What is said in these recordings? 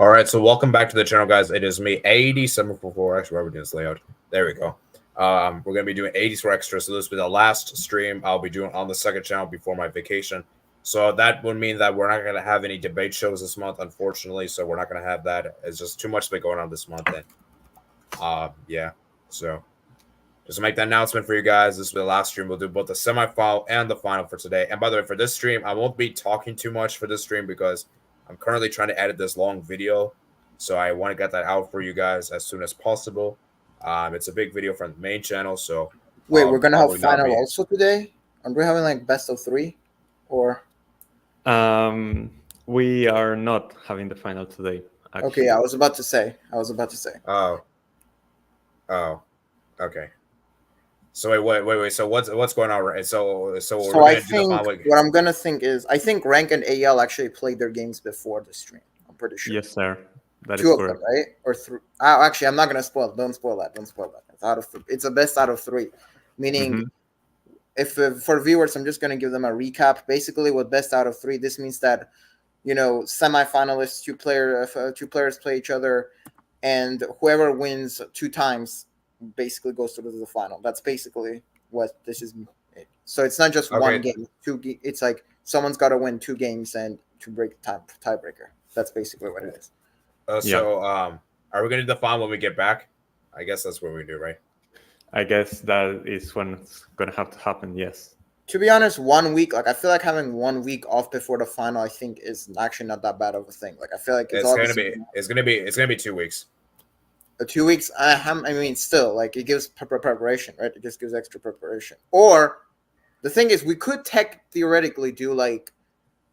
All right, so welcome back to the channel, guys. It is me, 8744. Actually, why are we doing this layout? There we go. We're gonna be doing 80s for extra. So this will be the last stream I'll be doing on the second channel before my vacation. So that would mean that we're not gonna have any debate shows this month, unfortunately. So we're not gonna have that. It's just too much been going on this month. And yeah. So just to make that announcement for you guys, this will be the last stream. We'll do both the semifinal and the final for today. And by the way, for this stream, I won't be talking too much for this stream because I'm currently trying to edit this long video. So I want to get that out for you guys as soon as possible. It's a big video from the main channel. So wait, we're gonna have final be... also today? Aren't we having like best of 3? Or we are not having the final today, actually. Okay, I was about to say. Oh, okay. So wait. So what's going on? Right? So I think what I'm gonna think is I think Rank and AL actually played their games before the stream. I'm pretty sure. Yes, sir. That Two is of correct. them, right? Or 3. Actually, I'm not gonna spoil. Don't spoil that. It's out of. It's a best out of 3, meaning if for viewers, I'm just gonna give them a recap. Basically, with best out of 3, this means that semifinalists, two players play each other, and whoever wins 2 times basically goes to the final. That's basically what this is. So it's not just one game. It's like someone's got to win 2 games and to break the tiebreaker. That's basically what it is. Are we gonna do the final when we get back? I guess that's what we do, right? I guess that is when it's gonna have to happen. Yes. To be honest, 1 week, like I feel like having 1 week off before the final, I think is actually not that bad of a thing. Like I feel like it's gonna be 2 weeks. 2 weeks. I mean, still, like it gives preparation, right? It just gives extra preparation. Or the thing is, we could theoretically do like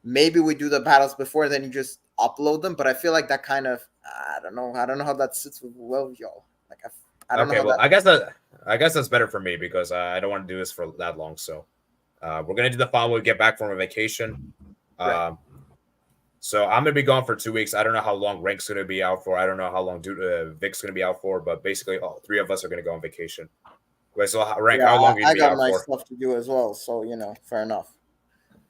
maybe we do the battles before, then you just upload them. But I feel like that kind of I don't know how that sits well with y'all. Like I don't know. Okay, well, I guess that's better for me because I don't want to do this for that long. So we're gonna do the final when we get back from a vacation. Right. So I'm gonna be gone for 2 weeks. I don't know how long Rank's gonna be out for. I don't know how long Vic's gonna be out for. But basically, all 3 of us are gonna go on vacation. Wait, so Rank, how long are you gonna be out for? I got my stuff to do as well. So fair enough.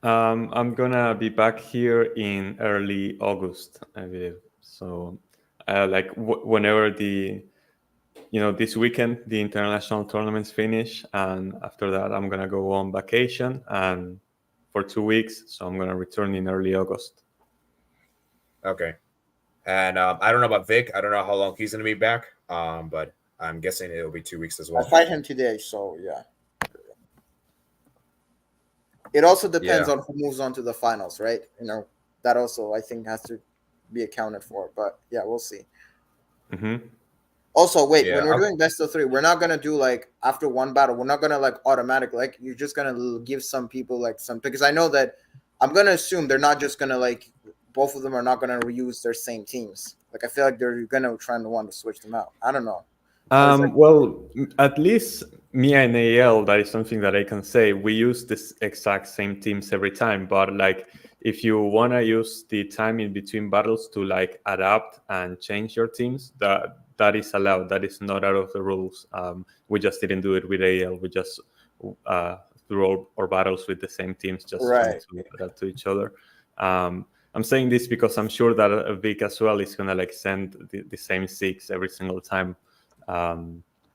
I'm gonna be back here in early August, I believe. So, whenever this weekend the international tournaments finish, and after that I'm gonna go on vacation and for 2 weeks. So I'm gonna return in early August. Okay, and I don't know about Vic. I don't know how long he's gonna be back. But I'm guessing it'll be 2 weeks as well. I fight him today, so yeah. It also depends on who moves on to the finals, right? That also I think has to be accounted for. But yeah, we'll see. Also, wait, when we're doing best of 3, we're not gonna do like after one battle. We're not gonna like automatic. Like you're just gonna give some people like some, because I know that I'm gonna assume they're not just gonna like both of them are not gonna reuse their same teams. Like I feel like they're gonna try to want to switch them out. I don't know. Well, at least me and AL, that is something that I can say. We use this exact same teams every time, but like if you want to use the time in between battles to like adapt and change your teams, that is allowed. That is not out of the rules. We just didn't do it with AL. We just threw our battles with the same teams, just to adapt to each other. I'm saying this because I'm sure that Vic as well is gonna like send the same 6 every single time.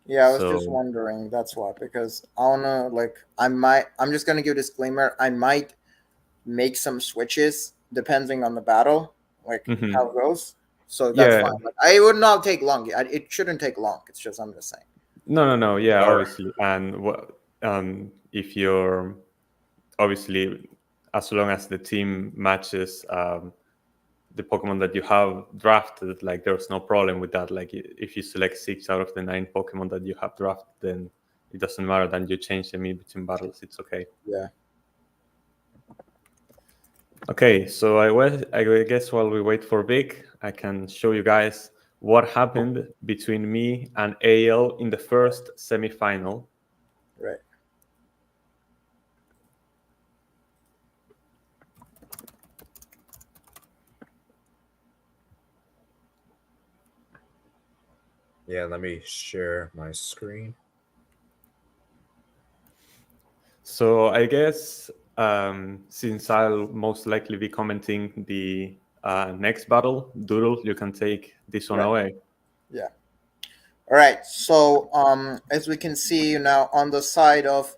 Yeah, I was just wondering. That's why, because I wanna I'm just gonna give a disclaimer. I might make some switches depending on the battle, like how it goes. So that's fine. Like, it would not take long. It shouldn't take long. It's just I'm just saying. No. Yeah, obviously, and if you're obviously, as long as the team matches the Pokemon that you have drafted, like there's no problem with that. Like if you select 6 out of the 9 Pokemon that you have drafted, then it doesn't matter. Then you change them in between battles. It's okay. Yeah. Okay, so I guess while we wait for Vic, I can show you guys what happened between me and AL in the first semifinal. Right. Yeah, let me share my screen. So I guess since I'll most likely be commenting the next battle, Doodle, you can take this one away. Yeah. All right. So as we can see now on the side of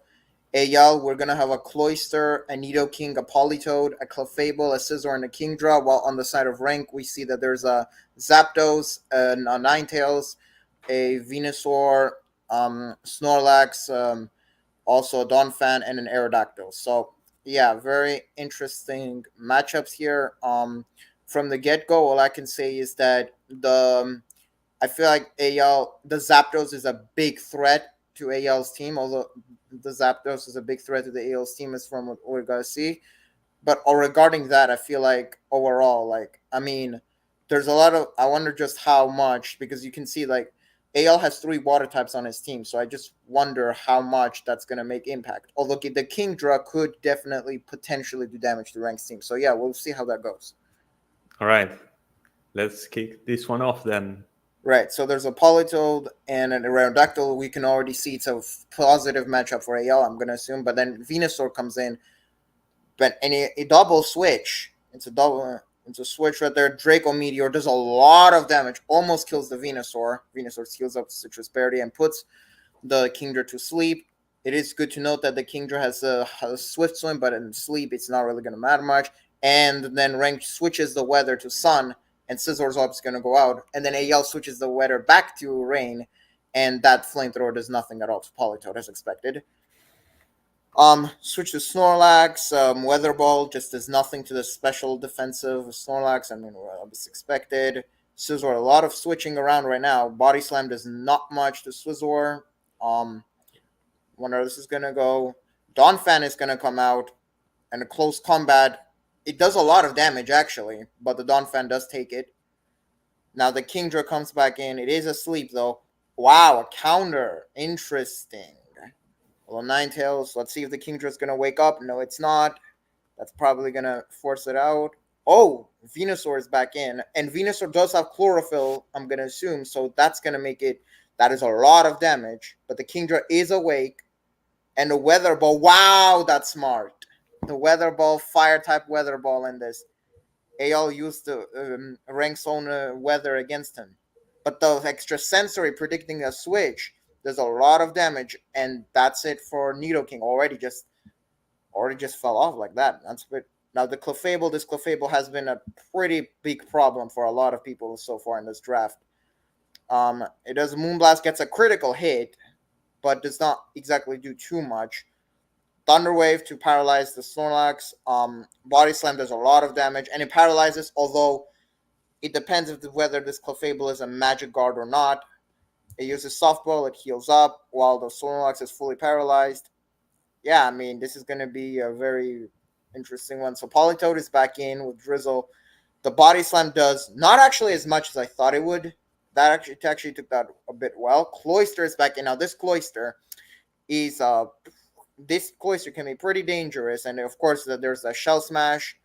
Eyal, we're gonna have a Cloyster, a Nidoking, a Politoed, a Clefable, a Scizor, and a Kingdra. While on the side of Rank, we see that there's a Zapdos, a Ninetales, a Venusaur, Snorlax, also a Donphan, and an Aerodactyl. So yeah, very interesting matchups here. From the get go, all I can say is that I feel like the Zapdos is a big threat to AL's team, although the Zapdos is a big threat to the AL's team, is from what we're going to see. But regarding that, I feel like overall, there's a lot of, I wonder just how much, because you can see, AL has 3 water types on his team, so I just wonder how much that's going to make impact. Although the Kingdra could definitely potentially do damage to Rank's team. So yeah, we'll see how that goes. All right. Let's kick this one off then. Right, so there's a Politoed and an Aerodactyl. We can already see it's a positive matchup for AL, I'm going to assume. But then Venusaur comes in, and a double switch. It's a switch right there. Draco Meteor does a lot of damage, almost kills the Venusaur. Venusaur heals up Citrus Berry and puts the Kingdra to sleep. It is good to note that the Kingdra has a Swift Swim, but in sleep, it's not really going to matter much. And then Rank switches the weather to Sun, and Scizor's up is going to go out. And then AL switches the weather back to rain, and that Flamethrower does nothing at all to Politoed, as expected. Switch to Snorlax. Weather Ball just does nothing to the special defensive Snorlax. I mean, well, it's expected. Scizor, a lot of switching around right now. Body Slam does not much to Scizor. Wonder how this is going to go. Donphan is going to come out, and a close combat. It does a lot of damage, actually, but the Donphan does take it. Now the Kingdra comes back in. It is asleep, though. Wow, a counter. Interesting. Well, Ninetales. Let's see if the Kingdra is going to wake up. No, it's not. That's probably going to force it out. Oh, Venusaur is back in. And Venusaur does have Chlorophyll, I'm going to assume, so that's going to make it. That is a lot of damage. But the Kingdra is awake. And the Weather Ball. Wow, that's smart. The Weather Ball, Fire-type Weather Ball in this. AL used the Rank's own weather against him. But the extra sensory predicting a switch, there's a lot of damage, and that's it for Nidoking. Already just fell off like that. That's good. Now the Clefable, this Clefable has been a pretty big problem for a lot of people so far in this draft. It does Moonblast, gets a critical hit, but does not exactly do too much. Thunder Wave to paralyze the Snorlax. Body Slam does a lot of damage, and it paralyzes, although it depends whether this Clefable is a Magic Guard or not. It uses Softball, it heals up, while the Snorlax is fully paralyzed. Yeah, I mean, this is going to be a very interesting one. So Politoed is back in with Drizzle. The Body Slam does not actually as much as I thought it would. That actually took that a bit well. Cloyster is back in. Now, this Cloyster is... this Cloyster can be pretty dangerous, and of course there's a Shell Smash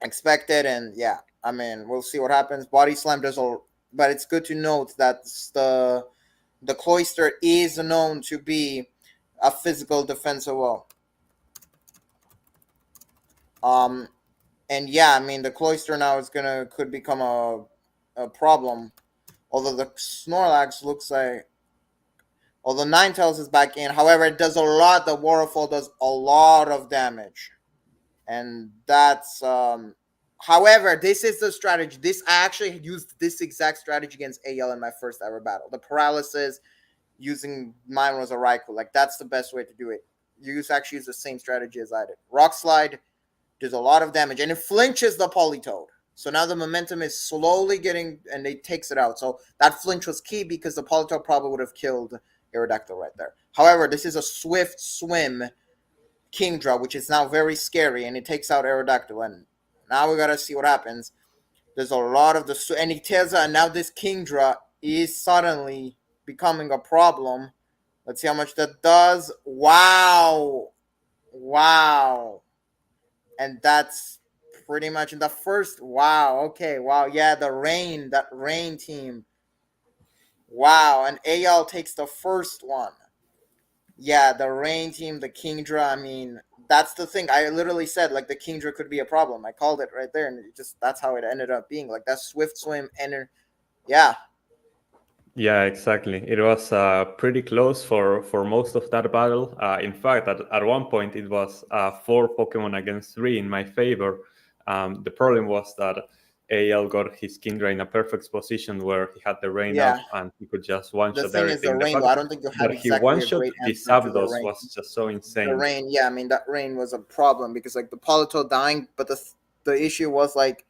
expected, and yeah, I mean, we'll see what happens. Body Slam does all, but it's good to note that the Cloyster is known to be a physical defensive wall. And yeah, I mean, the Cloyster now could become a problem, although the Snorlax looks like. Although Ninetales is back in. However, it does a lot. The Waterfall does a lot of damage. And that's... however, this is the strategy. I actually used this exact strategy against AL in my first ever battle. The paralysis using Minera's or Raikou. Like, that's the best way to do it. You actually use the same strategy as I did. Rock Slide does a lot of damage. And it flinches the Politoed. So now the momentum is slowly getting... And it takes it out. So that flinch was key because the Politoed probably would have killed... Aerodactyl right there. However, this is a Swift Swim Kingdra, which is now very scary, and it takes out Aerodactyl. And now we gotta see what happens. There's a lot of and it tells and now this Kingdra is suddenly becoming a problem. Let's see how much that does. Wow. And that's pretty much in the first. Wow. Okay. Wow. Yeah, that rain team. Wow, and AL takes the first one. Yeah, the rain team, the Kingdra, I mean, that's the thing. I literally said like the Kingdra could be a problem. I called it right there, and it just that's how it ended up being. Like that Swift Swim and yeah, Yeah, exactly. It was pretty close for most of that battle. In fact, at one point it was 4 Pokemon against 3 in my favor. The problem was that AL got his Kingdra in a perfect position where he had the rain yeah. up and he could just The one-shot thing is the everything. The rain. fact Though, I don't think you have that he exactly a one-shot great the answer to the Zapdos rain. was just so The insane. rain, yeah. I mean that rain was a problem because like the Polito dying, but the issue was like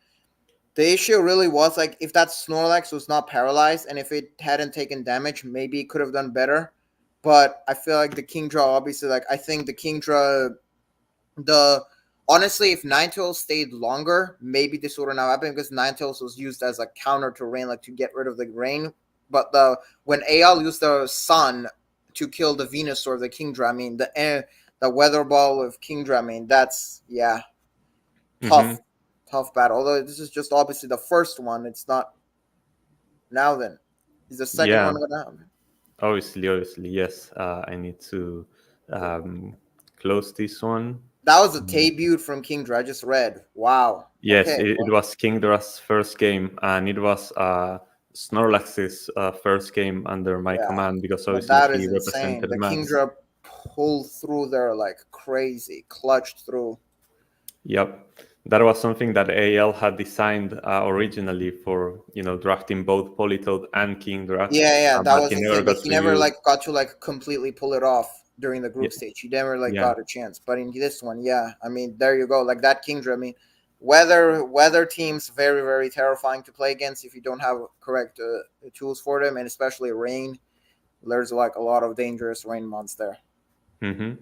the issue really was like if that Snorlax was not paralyzed and if it hadn't taken damage, maybe it could have done better. But I feel like the Kingdra, obviously, like I think the Kingdra, the honestly, if Ninetales stayed longer, maybe this would have not happened because Ninetales was used as a counter to rain, like to get rid of the rain. But when AL used the sun to kill the Venusaur, the Kingdra, I mean the Weather Ball of Kingdra, I mean that's tough. Mhm. Tough battle. Although this is just obviously the first one. It's not now then. Is the second Yeah, one gonna happen? obviously, yes. I need to close this one. That was a debut from Kingdra. I just read. Wow. Yes, Okay. it was Kingdra's first game, and it was Snorlax's first game under my Yeah. command because But obviously that he is insane. represented The Max. Kingdra pulled through there like crazy, clutched through. Yep, that was something that AL had designed originally for drafting both Politoed and Kingdra, Yeah, that but was he the never thing. But got he to never use. like got to like completely pull it off during the Yeah, group stage. He never like yeah, got a chance. But in this one, yeah, I mean, there you go. Like that Kingdra. I mean, weather teams very very terrifying to play against if you don't have correct tools for them, and especially rain. There's like a lot of dangerous rain monster. mm-hmm.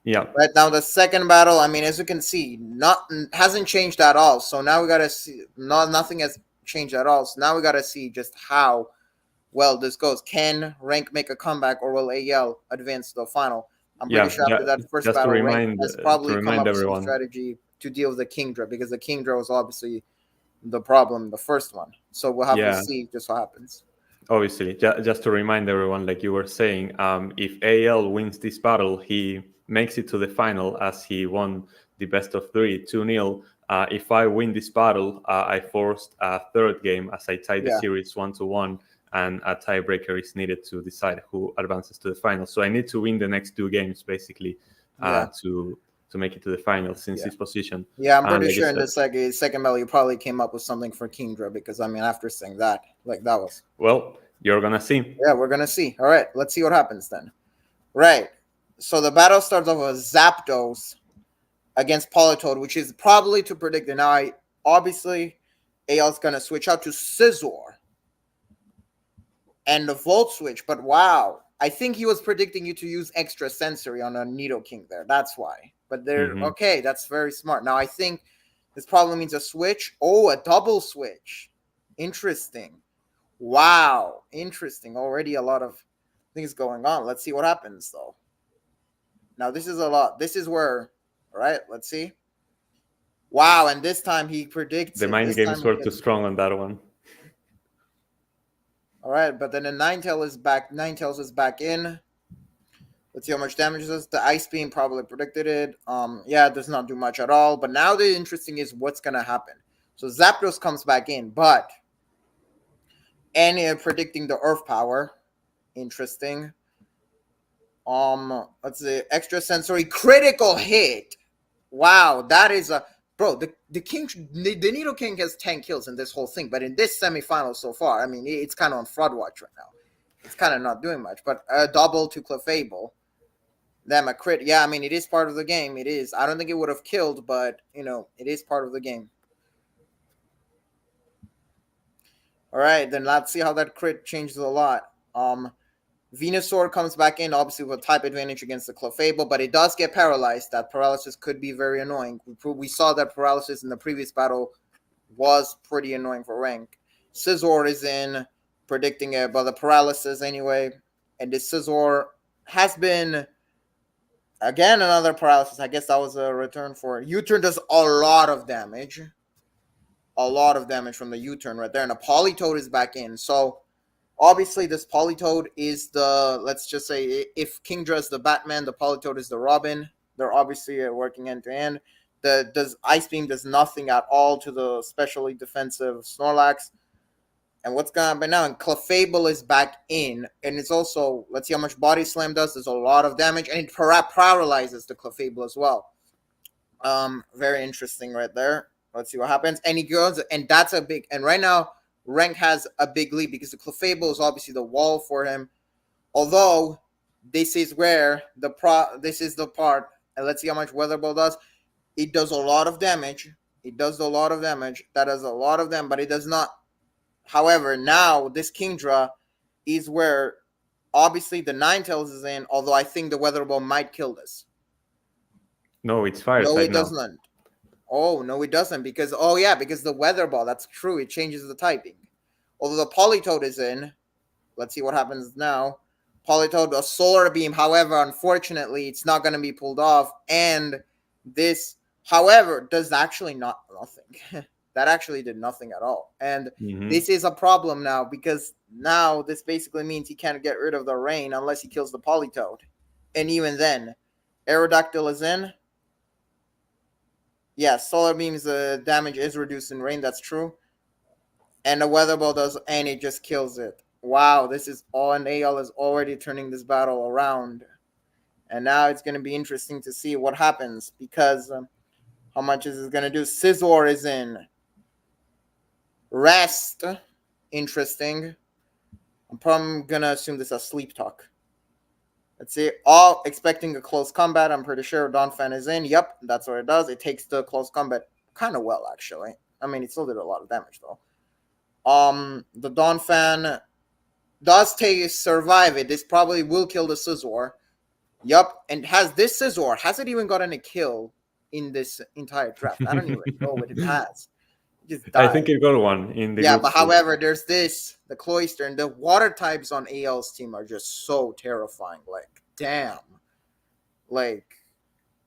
Yeah, Right now, the second battle, I mean, as you can see, not hasn't changed at all. So now we gotta see, nothing has changed at all. So now we gotta see just how well this goes. Can Rank make a comeback, or will AL advance to the final? I'm pretty yeah. sure after that first Just battle, Rank has to probably come remind up with some everyone. strategy to deal with the Kingdra because the Kingdra was obviously the problem, the first one. So we'll have to Yeah, see just what happens. obviously, just to remind everyone, like you were saying, if AL wins this battle, he makes it to the final as he won the best of 3, 2-0. If I win this battle, I forced a third game as I tied the Yeah, series 1-1, and a tiebreaker is needed to decide who advances to the final. So I need to win the next 2 games basically yeah, to make it to the final since yeah. this position. Yeah, I'm And pretty like I sure in said, the second battle you probably came up with something for Kingdra because I mean after saying that, like that was well, you're gonna see. yeah, we're gonna see. All right, let's see what happens then. Right. So the battle starts off with Zapdos against Politoed, which is probably to predict. And now obviously AL's gonna switch out to Scizor and the Volt switch, but wow. I think he was predicting you to use extra sensory on a Nidoking there. That's why. But they're Mhm. okay, that's very smart. Now I think this probably means a switch. Oh, a double switch. Interesting. Wow. Interesting. Already a lot of things going on. Let's see what happens though. Now this is a lot. This is where, all right, let's see. Wow, and this time he predicts The it. mind This games time were too strong on that one. all right, but then the Ninetales is back. Ninetales is back in. Let's see how much damage it does. The Ice Beam probably predicted it. Yeah, it does not do much at all. But now the interesting is what's gonna happen. So Zapdos comes back in, but and predicting the Earth power. Interesting. Let's see, extra sensory critical hit. Wow, that is a bro. The King, the Nidoking has 10 kills in this whole thing, but in this semifinal so far, I mean, it's kind of on fraud watch right now. It's kind of not doing much, but a double to Clefable. Them a crit. Yeah, I mean, it is part of the game. It is. I don't think it would have killed, but it is part of the game. All right, then let's see how that crit changes a lot. Venusaur comes back in, obviously with a type advantage against the Clefable, but it does get paralyzed. That paralysis could be very annoying. We saw that paralysis in the previous battle was pretty annoying for Rank. Scizor is in, predicting it, but the paralysis anyway. And this Scizor has been, again, another paralysis. I guess that was a return for it. U-turn does a lot of damage. A lot of damage from the U-turn right there. And a Politoed is back in. So obviously, this Politoed is the, let's just say, if Kingdra is the Batman, the Politoed is the Robin. They're obviously working end to end. Does Ice Beam does nothing at all to the specially defensive Snorlax. And what's going to happen now? And Clefable is back in. And it's also, let's see how much Body Slam does. There's a lot of damage. And it paralyzes the Clefable as well. Very interesting right there. Let's see what happens. And he goes, and that's a big, and right now, Rank has a big lead because the Clefable is obviously the wall for him. Although, this is where this is the part, and let's see how much Weather Ball does. It does a lot of damage. It does a lot of damage. That does a lot of them, but it does not. However, now this Kingdra is where obviously the Ninetales is in, although I think the Weather Ball might kill this. No, it's fire. No, it doesn't. Oh, no, it doesn't. Because the Weather Ball, that's true. It changes the typing. Although the Politoed is in. Let's see what happens now. Politoed, a Solar Beam. However, unfortunately, it's not going to be pulled off. And this, however, does actually nothing. That actually did nothing at all. And this is a problem now because now this basically means he can't get rid of the rain unless he kills the Politoed. And even then, Aerodactyl is in. Yeah, Solar Beam's damage is reduced in rain. That's true. And the Weather Ball does, and it just kills it. Wow, this is all, and AL is already turning this battle around. And now it's going to be interesting to see what happens because how much is it going to do? Scizor is in. Rest. Interesting. I'm probably going to assume this is a Sleep Talk. Let's see. All expecting a close combat. I'm pretty sure Donphan is in. Yep, that's what it does. It takes the close combat kind of well, actually. I mean, it still did a lot of damage, though. The Donphan does survive it. This probably will kill the Scizor. Yup, and has it even gotten a kill in this entire draft? I don't even know what it has. I think it got one in the but however, there's the Cloyster, and the water types on AL's team are just so terrifying. Like, damn. Like,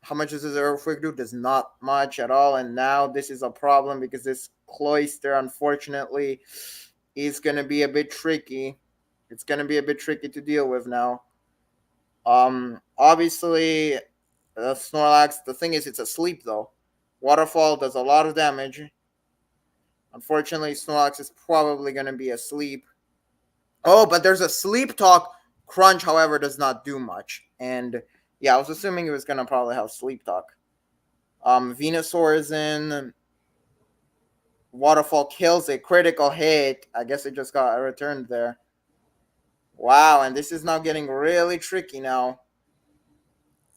how much does this Earthquake do? Does not much at all. And now this is a problem because this Cloyster, unfortunately, is going to be a bit tricky. It's going to be a bit tricky to deal with now. Obviously, Snorlax, the thing is, it's asleep, though. Waterfall does a lot of damage. Unfortunately, Snorlax is probably going to be asleep. Oh, but there's a Sleep Talk. Crunch, however, does not do much. And, yeah, I was assuming it was going to probably have Sleep Talk. Venusaur is in. Waterfall kills a critical hit. I guess it just got returned there. Wow, and this is now getting really tricky now.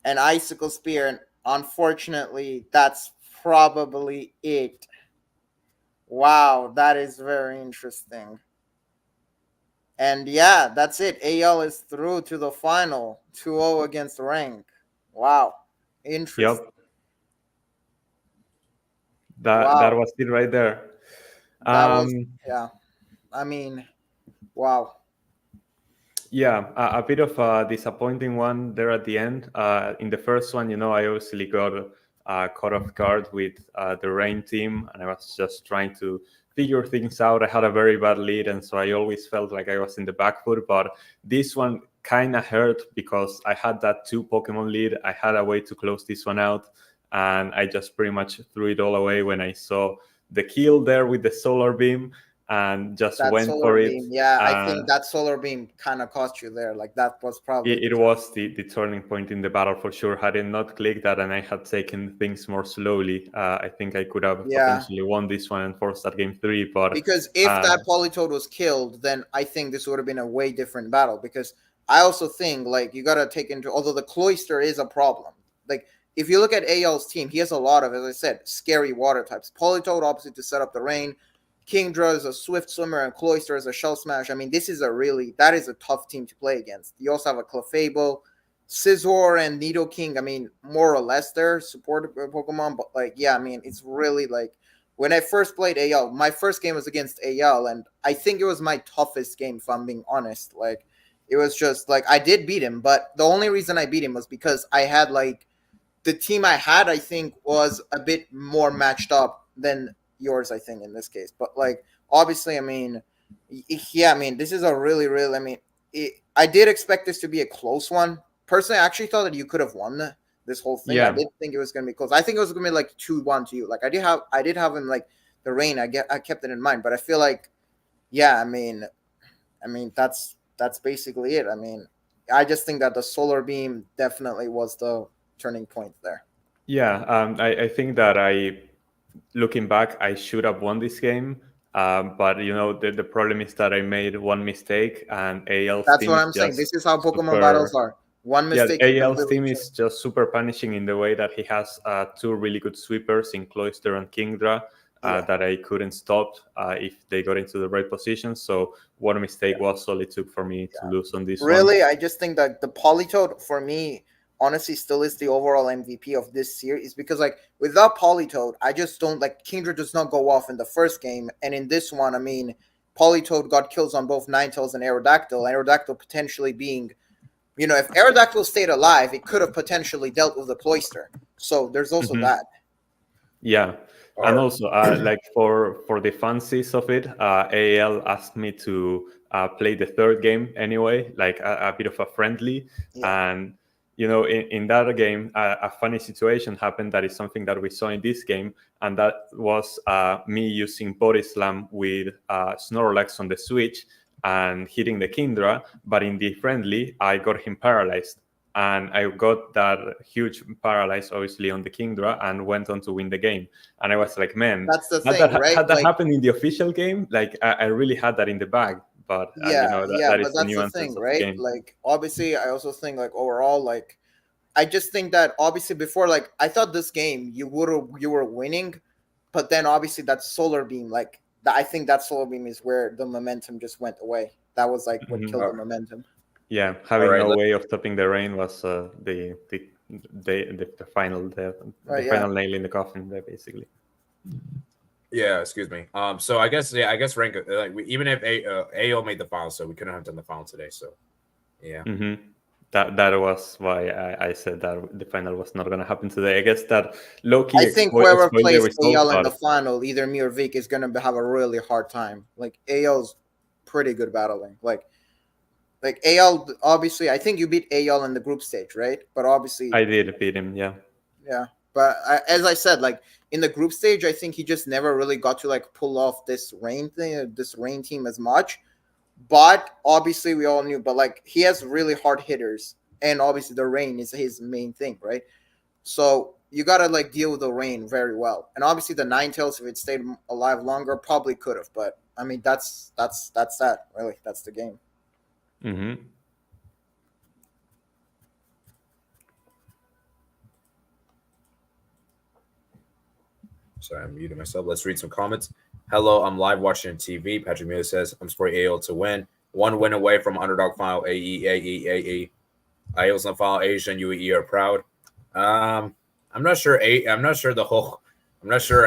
An Icicle Spear, and unfortunately, that's probably it. Wow, that is very interesting. And yeah, that's it. AL is through to the final. 2-0 against Rank. Wow. Interesting. Yep. That was it right there. Yeah. I mean, wow. Yeah, a bit of a disappointing one there at the end. In the first one, I obviously got caught off guard with the Rain team, and I was just trying to figure things out. I had a very bad lead, and so I always felt like I was in the back foot. But this one kind of hurt because I had that 2 Pokemon lead. I had a way to close this one out, and I just pretty much threw it all away when I saw the kill there with the Solar Beam. And just went for it. Yeah, I think that Solar Beam kind of cost you there. Like, that was probably... It was the turning point in the battle for sure. Had it not clicked that and I had taken things more slowly, I think I could have potentially won this one and forced that game 3. But because if that Politoed was killed, then I think this would have been a way different battle. Because I also think, like, you got to take into... Although the Cloyster is a problem. Like, if you look at AL's team, he has a lot of, as I said, scary water types. Politoed, obviously, to set up the rain. Kingdra is a Swift Swimmer, and Cloyster is a Shell Smash. I mean, that is a tough team to play against. You also have a Clefable, Scizor, and Nidoking. I mean, more or less they're supported Pokemon, but like, yeah, I mean, it's really like, when I first played AL, my first game was against AL, and I think it was my toughest game, if I'm being honest. Like, it was just like, I did beat him, but the only reason I beat him was because I had like, the team I had, I think, was a bit more matched up than yours, I think, in this case. But like, obviously, I mean, yeah, I mean, this is a really, really, I mean, I did expect this to be a close one. Personally, I actually thought that you could have won this whole thing. Yeah. I didn't think it was gonna be close. I think it was gonna be like 2-1 to you. Like I did have him like the rain. I kept it in mind, but I feel like, yeah, I mean that's basically it. I mean, I just think that the solar beam definitely was the turning point there. Yeah, I think that looking back, I should have won this game. But the problem is that I made one mistake, and AL's That's team what is I'm saying. just This is how Pokemon super. battles are. One Yeah, mistake. can AL's completely team change. is just super punishing in the way that he has two really good sweepers in Cloyster and Kingdra that I couldn't stop if they got into the right position. So one mistake was all it took for me to lose on this one. Really, I just think that the Politoed for me, honestly, still is the overall MVP of this series because, like, without Politoed, I just don't like Kingdra does not go off in the first game, and in this one, I mean, Politoed got kills on both Ninetales and Aerodactyl. Aerodactyl potentially being, if Aerodactyl stayed alive, it could have potentially dealt with the Cloyster. So there's also that. Yeah. And also, like for the fancies of it, AL asked me to play the third game anyway, like a bit of a friendly. Yeah. And, in that game, a funny situation happened that is something that we saw in this game. And that was me using Body Slam with Snorlax on the Switch and hitting the Kingdra. But in the friendly, I got him paralyzed. And I got that huge paralyze, obviously, on the Kingdra and went on to win the game. And I was like, man, that's the thing, right? Had that happened in the official game, like I really had that in the bag. But that is the nuances thing, of right? the game. Like, obviously, I also think like overall, like, I just think that obviously before, like, I thought this game you were winning, but then obviously that solar beam, like, I think that solar beam is where the momentum just went away. That was like what killed the momentum. Yeah, having no way of stopping the rain was the final final nail in the coffin there, basically. Yeah, excuse me. So I guess rank like even if AO made the final, so we couldn't have done the final today. So yeah. That was why I said that the final was not going to happen today. I guess that low-key. I think whoever plays AL in the final, either me or Vic, is going to have a really hard time. Like AL's pretty good battling. Like AL, obviously, I think you beat AL in the group stage, right? But obviously, I did beat him, yeah. Yeah, but as I said, like in the group stage, I think he just never really got to like pull off this rain thing, this rain team as much. But obviously, we all knew. But like he has really hard hitters, and obviously the rain is his main thing, right? So you gotta like deal with the rain very well. And obviously, the Ninetales, if it stayed alive longer, probably could have. But I mean, that's that. Really, that's the game. Sorry, I'm muting myself. Let's read some comments. Hello, I'm live watching TV. Patrick Miller says, I'm supporting AO to win. One win away from underdog final. AE. AO's in the final. Asia and UAE are proud. I'm not sure. I'm not sure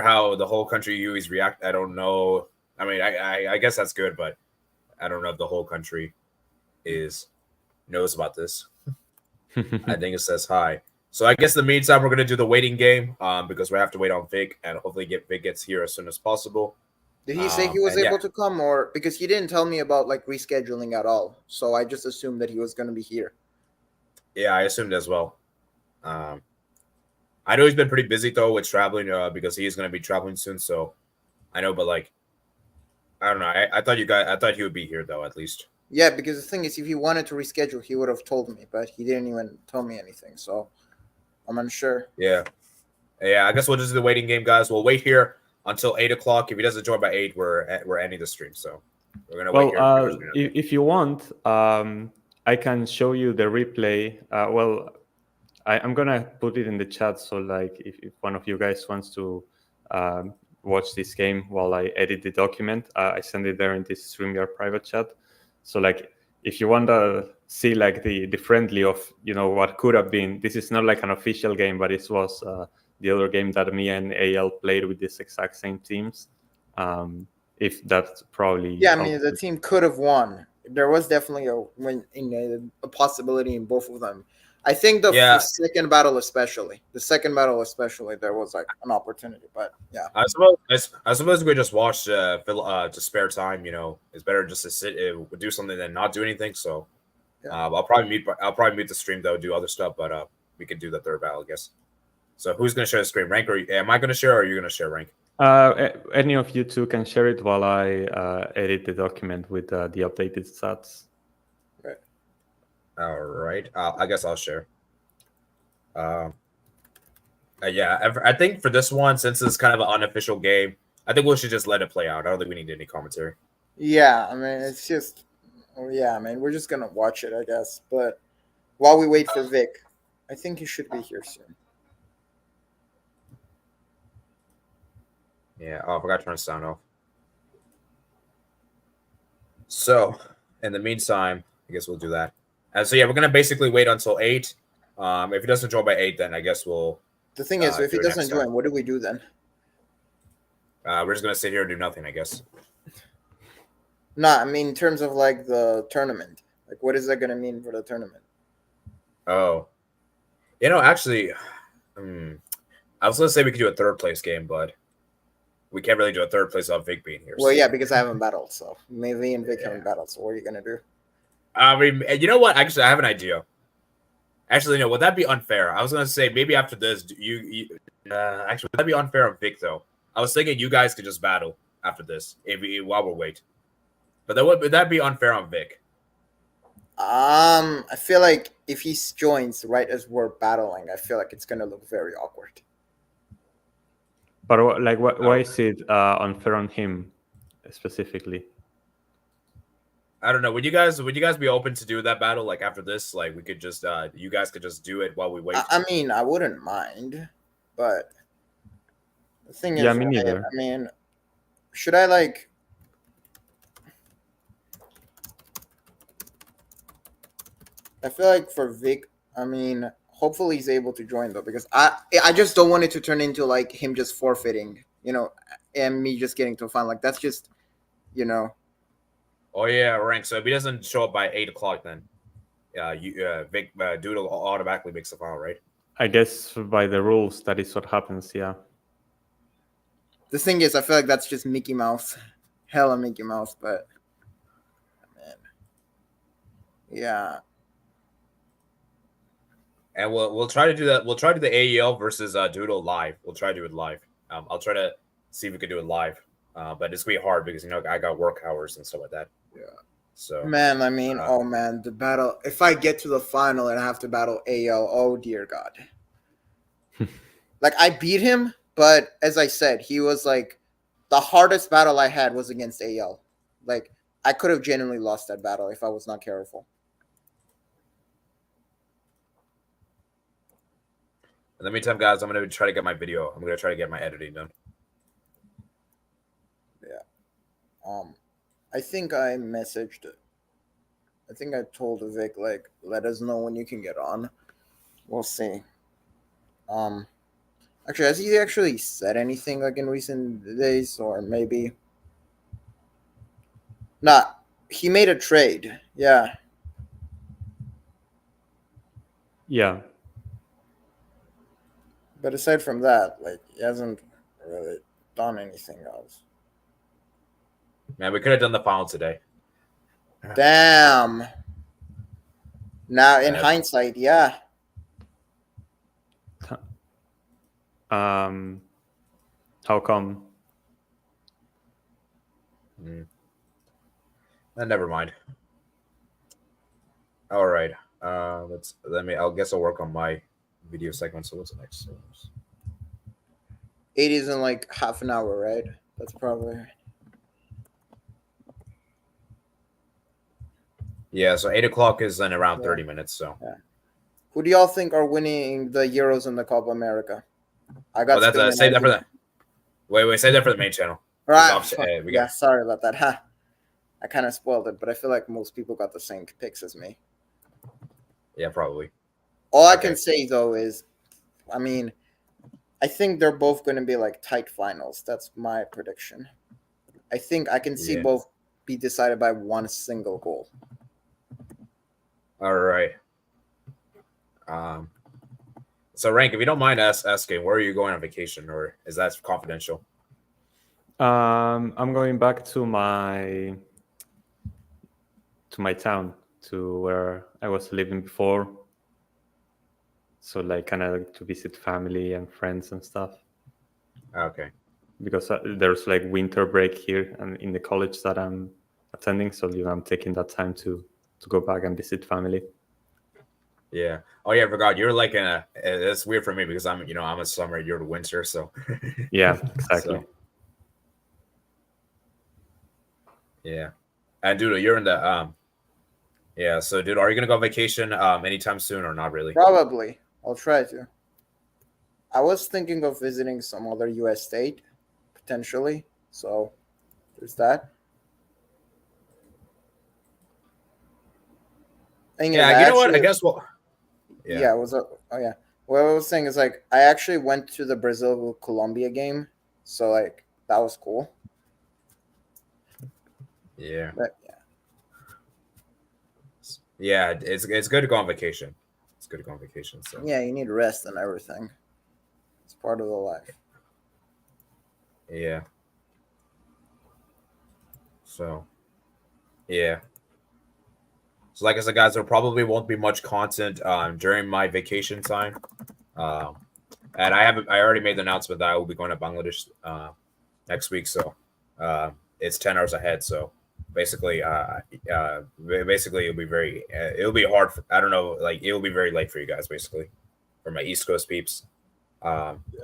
how the whole country UAE's react. I don't know. I mean, I guess that's good, but I don't know if the whole country knows about this. I think it says hi. So I guess in the meantime, we're going to do the waiting game because we have to wait on Vic and hopefully Vic gets here as soon as possible. Did he say he was able to come, or because he didn't tell me about like rescheduling at all? So I just assumed that he was going to be here. Yeah, I assumed as well. I know he's been pretty busy though with traveling because he is going to be traveling soon. So I know, but like, I don't know. I thought he would be here though, at least. Yeah, because the thing is, if he wanted to reschedule, he would have told me, but he didn't even tell me anything. So I'm unsure. Yeah. I guess we'll just do the waiting game, guys. We'll wait here until 8 o'clock. If he doesn't join by 8, we're ending the stream. So we're gonna wait here. If you want, I can show you the replay. I'm gonna put it in the chat. So like, if one of you guys wants to watch this game while I edit the document, I send it there in this StreamYard private chat. So like, if you want to see like the friendly of what could have been, this is not like an official game, but it was the other game that me and AL played with this exact same teams. If that's probably I mean the team could have won. There was definitely a possibility in both of them. I think the second battle especially, there was like an opportunity. But yeah, I suppose we just watch to spare time. It's better just to sit do something than not do anything. So I'll probably mute the stream though, do other stuff. But we can do the third battle, I guess. So who's gonna share the screen? Rank, or am I gonna share, or are you gonna share, Rank? Any of you two can share it while I edit the document with the updated stats. All right. I guess I'll share. Yeah, I think for this one, since it's kind of an unofficial game, I think we should just let it play out. I don't think we need any commentary. Yeah, I mean, it's just, yeah, I mean, we're just gonna watch it, I guess. But while we wait for Vic, I think he should be here soon. Yeah. Oh, I forgot to turn the sound off. So, in the meantime, I guess we'll do that. And so, yeah, we're gonna basically wait until 8. If he doesn't join by 8, then I guess we'll. The thing is, if he do it doesn't next join, time. what do we do then? We're just gonna sit here and do nothing, I guess. No, I mean in terms of like the tournament. Like, what is that gonna mean for the tournament? Oh, actually, I was gonna say we could do a third place game, but we can't really do a third place without Vic being here. Well, so. yeah, because I haven't battled, so maybe and Vic haven't battled. So what are you gonna do? I mean, you know what? Actually, I have an idea. Actually, no. Would that be unfair? I was gonna say maybe after this, actually, would that be unfair on Vic though? I was thinking you guys could just battle after this while we wait. But would that be unfair on Vic? I feel like if he joins right as we're battling, I feel like it's gonna look very awkward. But why is it unfair on him specifically? I don't know. Would you guys be open to do that battle like after this? Like we could just you guys could just do it while we wait. I mean, I wouldn't mind, but the thing is, Yeah, me neither. I mean, should I like? I feel like for Vic, I mean, hopefully he's able to join though, because I just don't want it to turn into like him just forfeiting, and me just getting to a final. Like that's just, Oh yeah, Rank. So if he doesn't show up by 8 o'clock, then Vic Doodle automatically makes the final, right? I guess by the rules, that is what happens. Yeah. The thing is, I feel like that's just Mickey Mouse, hella Mickey Mouse. But man, yeah. And we'll try to do that. We'll try to do the AEL versus Doodle live. We'll try to do it live. I'll try to see if we can do it live. But it's gonna be hard because I got work hours and stuff like that. Yeah. So man, I mean, oh man, the battle. If I get to the final and I have to battle AL, oh dear God. Like I beat him, but as I said, he was like the hardest battle I had was against AL. Like I could have genuinely lost that battle if I was not careful. in the meantime, guys, I'm gonna try to get my video. I'm gonna try to get my editing done. Yeah. I think I messaged. I think I told Vic like, let us know when you can get on. We'll see. Actually, has he actually said anything like in recent days, or maybe? Nah, he made a trade. Yeah. Yeah. But aside from that, like he hasn't really done anything else. Man, we could have done the final today. Damn. Now in hindsight, yeah. How come? Never mind. All right. I'll guess I'll work on my video segment. So what's the next? 8 is in like half an hour, right? That's probably. Yeah, so 8 o'clock is in around 30 minutes. So, yeah. Who do y'all think are winning the Euros and the Copa America? I got. Save that for that. Wait, save that for the main channel. Right. Sorry about that. Ha. I kind of spoiled it, but I feel like most people got the same picks as me. Yeah, probably. All I can say though is, I mean, I think they're both going to be like tight finals. That's my prediction. I think I can see both be decided by one single goal. All right. So Rank, if you don't mind asking, where are you going on vacation, or is that confidential? I'm going back to my town, to where I was living before. so like kind of to visit family and friends and stuff. Okay. Because there's like winter break here and in the college that I'm attending, so I'm taking that time to go back and visit family. Yeah. Oh yeah, I forgot. You're like it's weird for me because I'm I'm a summer, you're the winter, so Yeah, exactly. So, yeah. And dude, you're in the yeah, so dude, are you gonna go on vacation anytime soon or not really? Probably. I'll try to. I was thinking of visiting some other US state, potentially. So there's that. Thing is, Yeah, you know what? I guess yeah, it was oh yeah. What I was saying is like I actually went to the Brazil Colombia game, so like that was cool. Yeah. But Yeah, it's good to go on vacation. It's good to go on vacation. So yeah, you need rest and everything. It's part of the life. yeah. So yeah. So like I said, guys, there probably won't be much content during my vacation time. Um, and I already made the announcement that I will be going to Bangladesh next week. So it's 10 hours ahead. So basically it'll be hard. I don't know, like it'll be very late for you guys. Basically, for my East Coast peeps.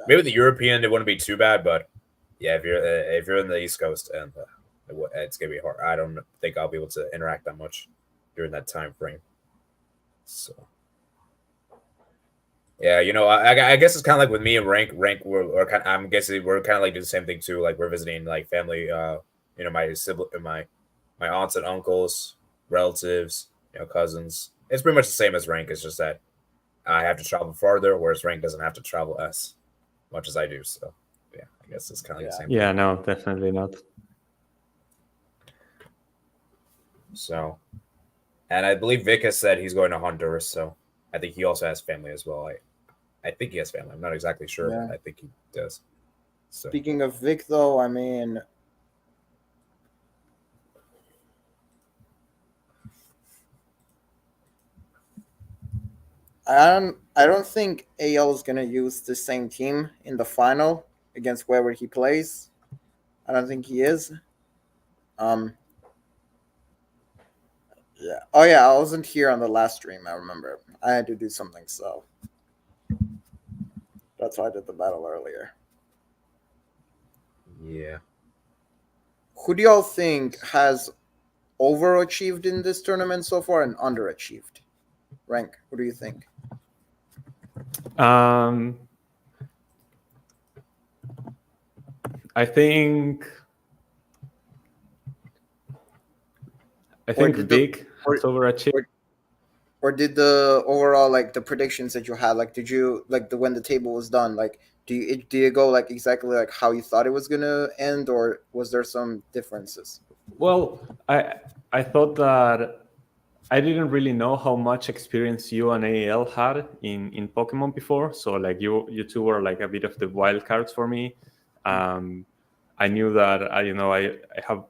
Maybe the European it wouldn't be too bad, but yeah, if you're in the East Coast and it's gonna be hard. I don't think I'll be able to interact that much during that time frame. So yeah, I guess it's kind of like with me and rank. We're kind. I'm guessing we're kind of like doing the same thing too. Like we're visiting like family. My sibling, my aunts and uncles, relatives, cousins. It's pretty much the same as rank. It's just that I have to travel farther, whereas rank doesn't have to travel as much as I do. So yeah, I guess it's kind of like the same. Yeah, no, definitely not. So, and I believe Vic has said he's going to Honduras. So I think he also has family as well. I think he has family. I'm not exactly sure, Yeah. but I think he does. So. Speaking of Vic, though, I mean, I don't think AL is gonna use the same team in the final against whoever he plays. I don't think he is. Yeah. Oh yeah, I wasn't here on the last stream. I remember I had to do something, so that's why I did the battle earlier. Yeah. Who do y'all think has overachieved in this tournament so far and underachieved? Rank. What do you think? I think Vic has overachieved. Or did the overall like the predictions that you had, like did you like when the table was done, like did it go like exactly like how you thought it was gonna end, or was there some differences? Well, I thought that I didn't really know how much experience you and AEL had in Pokemon before, so like you two were like a bit of the wild cards for me. I knew that I have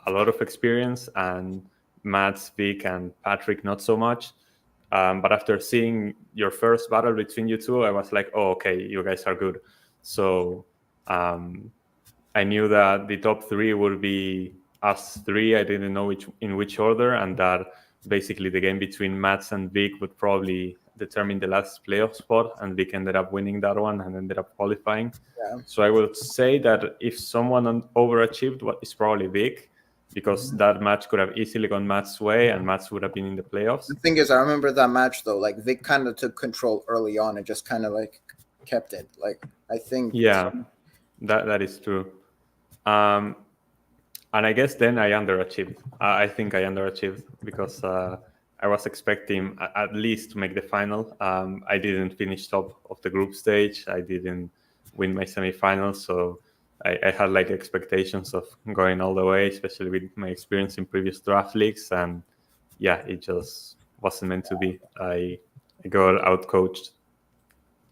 a lot of experience, and Matt, Vic, and Patrick not so much. But after seeing your first battle between you two, I was like, oh, okay, you guys are good. So I knew that the top three would be us three. I didn't know in which order, and that basically the game between Mats and Vic would probably determine the last playoff spot, and Vic ended up winning that one and ended up qualifying. Yeah. So I would say that if someone overachieved, it's probably Vic, because that match could have easily gone Matt's way and Matt's would have been in the playoffs. The thing is, I remember that match though, like Vic kind of took control early on and just kind of like kept it. Like I think that is true. And I guess then I underachieved. I think I underachieved because I was expecting at least to make the final. I didn't finish top of the group stage. I didn't win my semifinals, so I had like expectations of going all the way, especially with my experience in previous draft leagues, and yeah, it just wasn't meant to be. I got outcoached.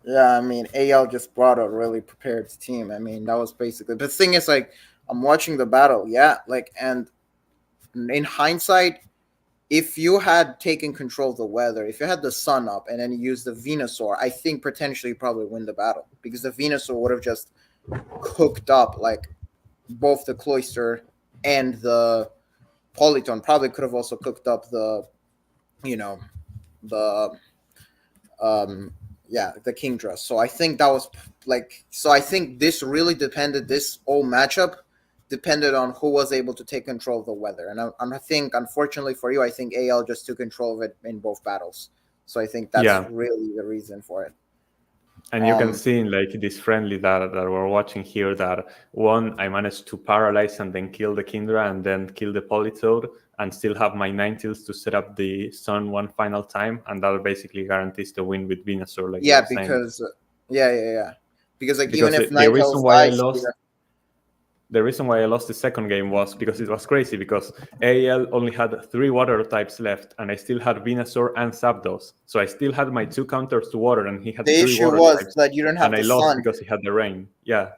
Yeah, I mean, AL just brought a really prepared team. I mean, that was basically the thing. Is like I'm watching the battle, yeah, like, and in hindsight, if you had taken control of the weather, if you had the sun up and then you used the Venusaur, I think potentially you probably win the battle because the Venusaur would have just cooked up like both the Cloyster and the Polyton. Probably could have also cooked up the, you know, the the Kingdra. So I think that was like, so I think this really depended, this whole matchup depended on who was able to take control of the weather. And I think, unfortunately for you, I think AL just took control of it in both battles. So I think that's really the reason for it. And you can see in like this friendly that we're watching here that one, I managed to paralyze and then kill the Kingdra and then kill the Politoed and still have my Ninetales to set up the Sun one final time, and that basically guarantees the win with Venusaur. Like because because like even if Ninetales dies, the reason why I lost the second game was because it was crazy, because AL only had 3 water types left, and I still had Venusaur and Zapdos. So I still had my 2 counters to water, and he had the 3 issue water was types. that you didn't have and the I lost sun because he had the rain. Yeah.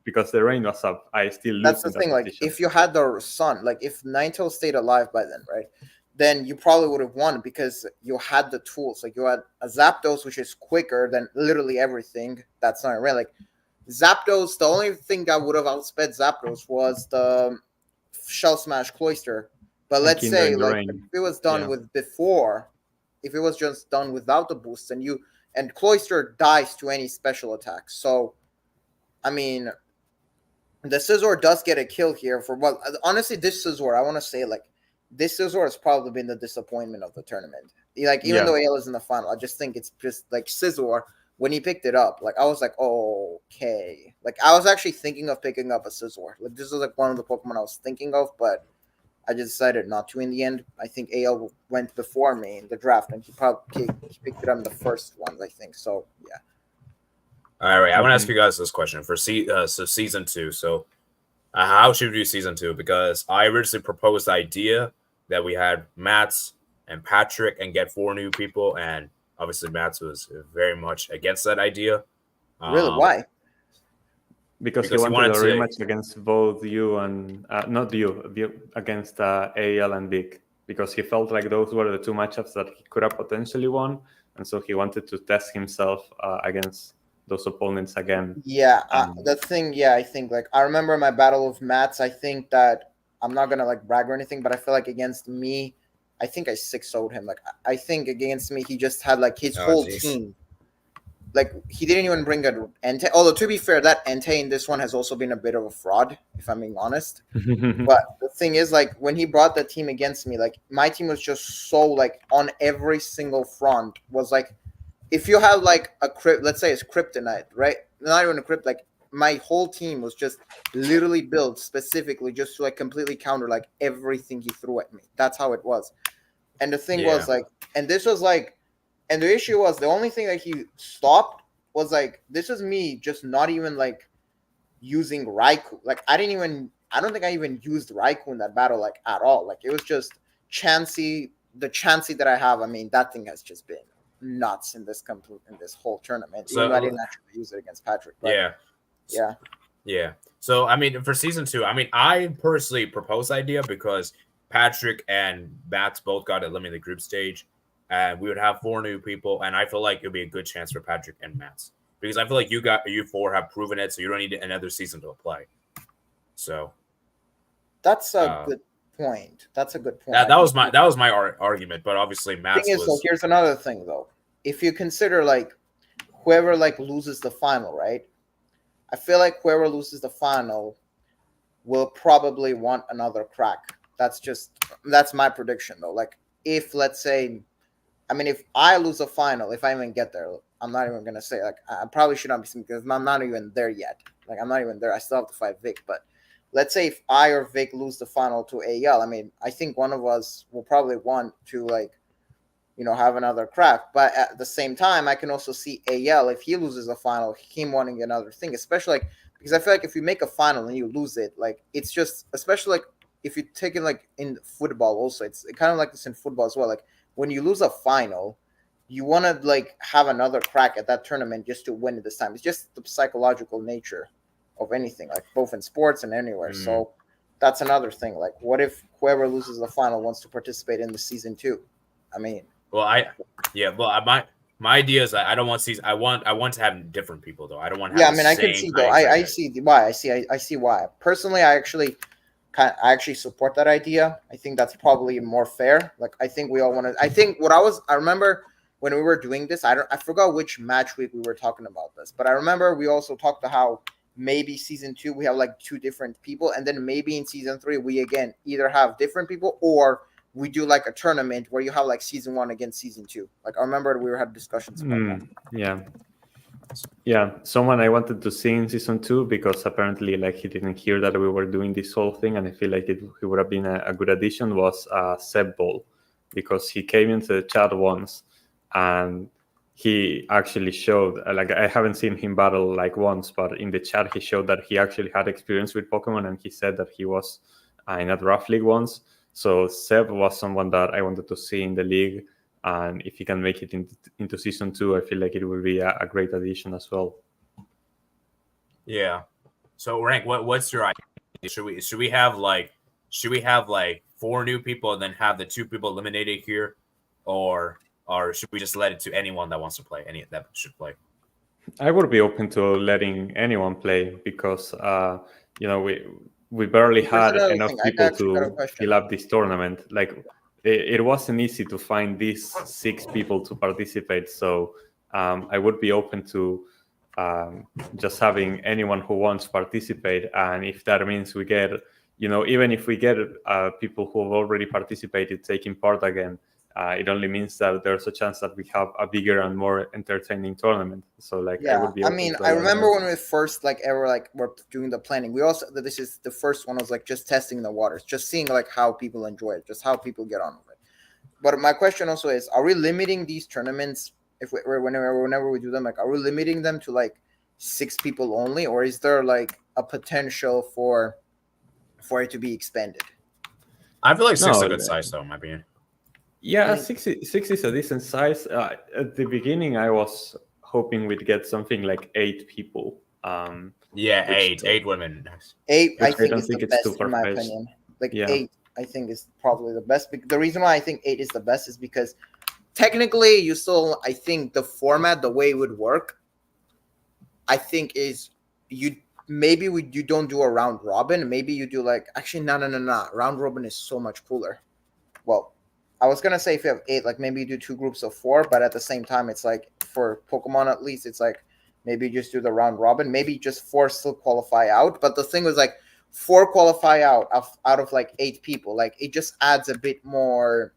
Because the rain was up. I still lose. That's the thing. Like if you had the sun, like if Ninetales stayed alive by then, right? Then you probably would have won because you had the tools. Like you had a Zapdos, which is quicker than literally everything. That's not real. Like Zapdos, the only thing that would have outsped Zapdos was the Shell Smash Cloyster. But let's say, like, if it was done with before, if it was just done without the boost, and Cloyster dies to any special attacks. So, I mean, the Scizor does get a kill here for what? Honestly, this Scizor, I want to say, like, this Scizor has probably been the disappointment of the tournament. Like, even though AL is in the final, I just think it's just like Scizor. When he picked it up, like I was like, oh, okay. Like I was actually thinking of picking up a Scizor. Like this is like one of the Pokemon I was thinking of, but I just decided not to in the end. I think AL went before me in the draft, and he picked it up in the first one, I think. So yeah. All right, I want to ask you guys this question for season 2. So how should we do season 2? Because I originally proposed the idea that we had Mats and Patrick and get 4 new people, and obviously, Mats was very much against that idea. Really? Why? Because he wanted a rematch against both you and not you, against AL and Vic. Because he felt like those were the 2 matchups that he could have potentially won, and so he wanted to test himself against those opponents again. Yeah, the thing. Yeah, I think like I remember my battle of Mats. I think that I'm not gonna like brag or anything, but I feel like against me, I think I 6-0'd him. Like I think against me, he just had like his whole team. Like he didn't even bring a Entei. Although to be fair, that Entei in this one has also been a bit of a fraud, if I'm being honest. But the thing is, like when he brought the team against me, like my team was just so like on every single front was like, if you have like let's say it's Kryptonite, right? Not even a Kryptonite. Like my whole team was just literally built specifically just to like completely counter like everything he threw at me. That's how it was. And the thing was like, and this was like, and the issue was the only thing that he stopped was like, this is me just not even like using Raikou. Like I don't think I even used Raikou in that battle like at all. Like it was just Chansey, the Chansey that I have. I mean, that thing has just been nuts in this whole tournament. So, even though I didn't actually use it against Patrick. But yeah. So I mean, for season 2, I mean, I personally proposed the idea because Patrick and Mats both got eliminated in the group stage, and we would have 4 new people, and I feel like it would be a good chance for Patrick and Mats because I feel like you 4 have proven it, so you don't need another season to apply. So that's a good point. That was my argument, but obviously Mats was. So here's another thing though. If you consider like whoever like loses the final, right? I feel like whoever loses the final will probably want another crack. That's my prediction though. Like if let's say, I mean, if I lose a final, if I even get there, I'm not even gonna say like I probably should not be because I'm not even there yet. Like I'm not even there. I still have to fight Vic. But let's say if I or Vic lose the final to AL, I mean, I think one of us will probably want to like, have another crack. But at the same time, I can also see AL if he loses a final, him wanting another thing. Especially like because I feel like if you make a final and you lose it, like it's just especially like if you take it like in football also, it's kind of like this in football as well. Like when you lose a final, you want to like have another crack at that tournament just to win it this time. It's just the psychological nature of anything, like both in sports and anywhere. So that's another thing. Like, what if whoever loses the final wants to participate in the season 2? I mean, well, my idea is I don't want season. I want to have different people though. I don't want to have yeah, I mean, I can see though. I see why. I see why. Personally, I actually support that idea. I think that's probably more fair. Like, I think we all want to. I remember when we were doing this. I forgot which match week we were talking about this, but I remember we also talked to how maybe season 2 we have like 2 different people, and then maybe in season 3 we again either have different people or we do like a tournament where you have like season 1 against season 2. Like, I remember we had discussions about that. Yeah, someone I wanted to see in season 2 because apparently like he didn't hear that we were doing this whole thing, and I feel like it would have been a good addition was Seb Ball, because he came into the chat once and he actually showed, like, I haven't seen him battle like once, but in the chat he showed that he actually had experience with Pokemon, and he said that he was in a draft league once. So Seb was someone that I wanted to see in the league, and if he can make it into season 2, I feel like it will be a great addition as well. Yeah. So Rank, what's your idea? Should we have like 4 new people and then have the 2 people eliminated here, or should we just let it to anyone that wants to play? Any that should play. I would be open to letting anyone play because we barely had enough people to fill up this tournament. Like, it wasn't easy to find these 6 people to participate. So I would be open to just having anyone who wants to participate. And if that means we get, even if we get people who have already participated taking part again, it only means that there's a chance that we have a bigger and more entertaining tournament. So like, yeah, I remember when we first were doing the planning, we also, this is the first one, was like just testing the waters, just seeing like how people enjoy it, just how people get on with it. But my question also is, are we limiting these tournaments whenever we do them? Like, are we limiting them to like 6 people only, or is there like a potential for it to be expanded? I feel like 6 is a good size though, in my opinion. Yeah, 6 is a decent size. At the beginning, I was hoping we'd get something like 8 people. Yeah, 8 women. 8, I think, is the best in my opinion. Like 8, I think, is probably the best. The reason why I think 8 is the best is because technically, I think the format, the way it would work, I think is you don't do a round robin. Maybe you do like, actually, no. Round robin is so much cooler. Well, I was gonna say if you have 8, like maybe you do 2 groups of 4, but at the same time, it's like for Pokemon at least, it's like maybe you just do the round robin. Maybe just 4 still qualify out. But the thing was like 4 qualify out of like 8 people. Like, it just adds a bit more,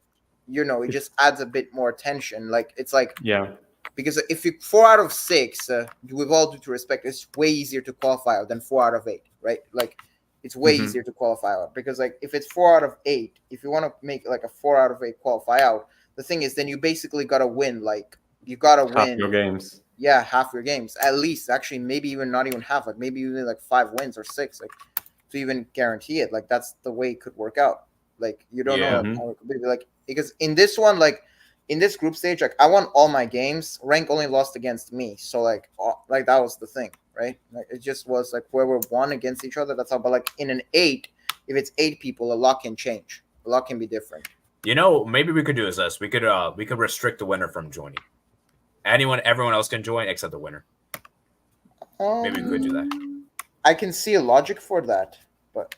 it just adds a bit more tension. Like, it's like, yeah, because if you 4 out of 6, with all due respect, it's way easier to qualify out than 4 out of 8, right? Like, it's way easier to qualify out, because like if it's 4 out of 8, if you want to make like a 4 out of 8 qualify out, the thing is then you basically got to win. Like, you got to win your games. Yeah, half your games at least. Actually, maybe even not even half. Like, maybe even like 5 wins or 6, like, to even guarantee it. Like, that's the way it could work out. Like, you don't know how it could be. Like, because in this one, like in this group stage, like I won all my games. Rank only lost against me. So like that was the thing. Right, like it just was like whoever won against each other. That's how. But like in an 8, if it's 8 people, a lot can change. A lot can be different. Maybe we could do this. We could restrict the winner from joining. Everyone else can join except the winner. Maybe we could do that. I can see a logic for that, but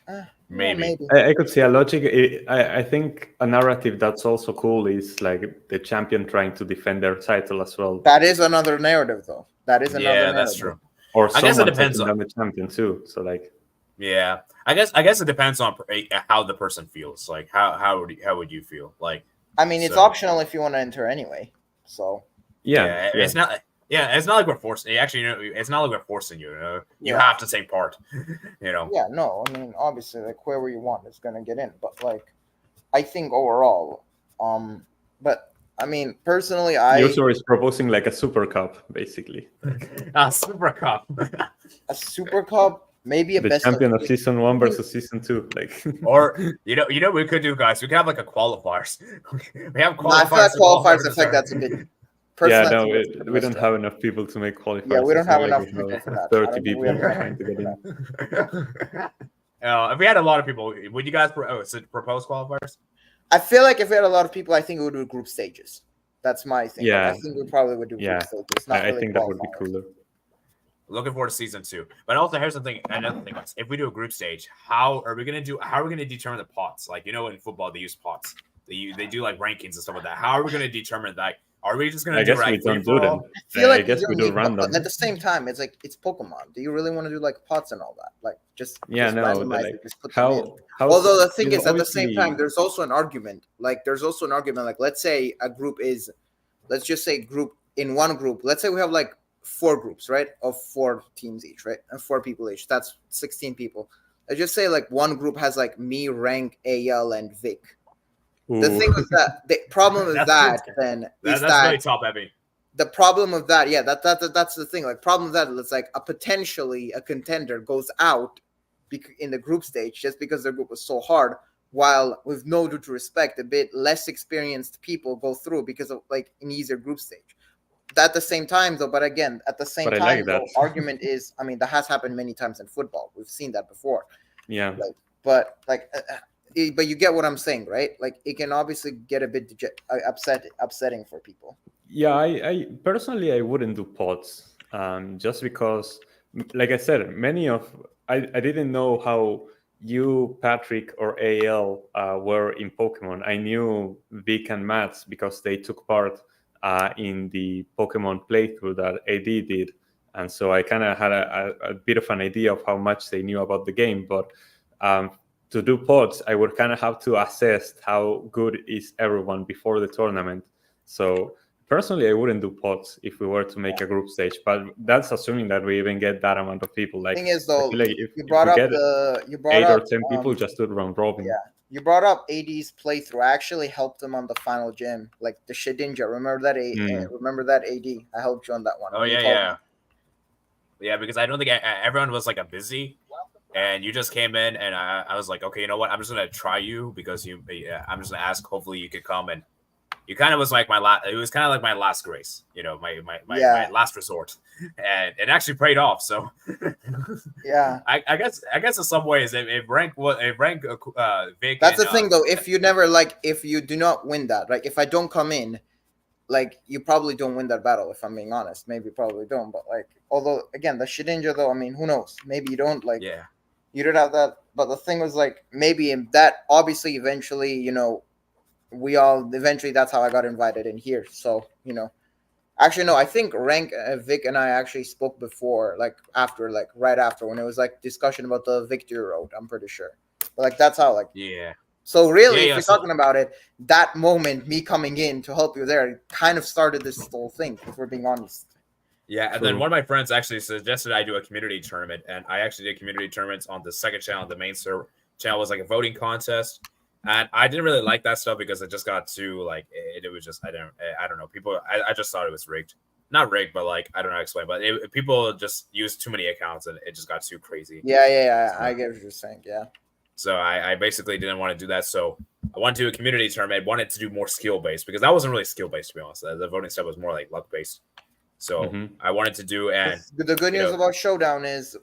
maybe. I could see a logic. I think a narrative that's also cool is like the champion trying to defend their title as well. That is another narrative, though. That is another narrative. That's true. Or I guess it depends on the champion too. So like, yeah, I guess it depends on how the person feels. Like, how would you feel? Like, I mean, it's optional if you want to enter anyway. So yeah. It's not. Yeah, it's not like we're forcing. Actually, it's not like we're forcing you. You have to take part. Yeah, no. I mean, obviously, like whoever you want is gonna get in. But like, I think overall, but. I mean, personally, User is proposing like a super cup, basically. A super cup. A super cup, maybe the best champion of season 1 versus season 2, like. Or we could do, guys. We could have like a qualifiers. We have qualifiers. I feel like qualifiers. I think that's a bit. Yeah, no, we don't have enough people to make qualifiers. Yeah, we don't have enough people for that. 30 people trying to get in. If we had a lot of people, would you guys propose qualifiers? I feel like if we had a lot of people, I think we would do group stages. That's my thing. Yeah. Like, I think we probably would do group stages. Not I really think that would be qualifiers. cooler. Looking forward to season 2. But also, here's the thing. Another thing, guys. If we do a group stage, how are we gonna determine the pots? Like, in football they use pots. They do like rankings and stuff like that. How are we gonna determine that? Are we just gonna I do guess like we don't do free-for-all? them. I feel like I guess we do random. But at the same time, it's like it's Pokemon. Do you really want to do like pots and all that? Like just randomize randomize it, just put them in. how Although the thing you is, at the same obviously- time, there's also an argument. Like let's say a group is, let's just say in one group. Let's say we have like 4 groups, right, of 4 teams each, right, and 4 people each. That's 16 people. I just say like one group has like me, Rank, AL, and Vic. The thing with that, the problem with that then is that's really top heavy. the problem of that, yeah, that's the thing. Like, problem with that, it's like potentially a contender goes out in the group stage just because their group was so hard, while with no due to respect, a bit less experienced people go through because of like an easier group stage. At the same time, though, but again, at the same time, the argument is, I mean, that has happened many times in football. We've seen that before. Yeah. But you get what I'm saying, right? Like, it can obviously get a bit upsetting for people. Yeah, I personally I wouldn't do pods, just because, like I said, I didn't know how you, Patrick, or AL were in Pokemon. I knew Vic and Mats because they took part in the Pokemon playthrough that AD did, and so I kind of had a bit of an idea of how much they knew about the game. But to do pods, I would kind of have to assess how good is everyone before the tournament. So personally, I wouldn't do pods if we were to make a group stage, but that's assuming that we even get that amount of people. Like, thing is, though, like if you brought we up get 8 or 10 people, just do round robin. Yeah, you brought up AD's playthrough. I actually helped him on the final gym, like the Shedinja. Remember that? Remember that AD? I helped you on that one. Oh yeah. Because I don't think everyone was like a busy. And you just came in, and I was like, okay, you know what? I'm just gonna try you because I'm just gonna ask. Hopefully, you could come, and you kind of was like my last. It was kind of like my last grace, my last resort, and it actually paid off. So, yeah, I guess in some ways, if rank Vic. That's the thing, though. If you do not win that, like if I don't come in, like you probably don't win that battle. If I'm being honest, maybe you probably don't. But like, although again, the Shedinja, though, I mean, who knows? Maybe you don't like. Yeah. You did have that, but the thing was like maybe in that obviously eventually that's how I got invited in here. So actually no, I think Rank, Vic and I actually spoke before, like right after when it was like discussion about the Victory Road. I'm pretty sure, but like that's how So really, if you're talking about it, that moment, me coming in to help you there, kind of started this whole thing. If we're being honest. Yeah, and then one of my friends actually suggested I do a community tournament, and I actually did community tournaments on the second channel. The main server channel was like a voting contest, and I didn't really like that stuff because it just got too like it was just I don't know, people. I just thought it was rigged, not rigged, but like I don't know how to explain, but people just used too many accounts and it just got too crazy. Yeah, I get what you're saying. Yeah. So I basically didn't want to do that. So I wanted to do a community tournament. Wanted to do more skill based because that wasn't really skill based, to be honest. The voting stuff was more like luck based. So I wanted to do, and the good news about Showdown is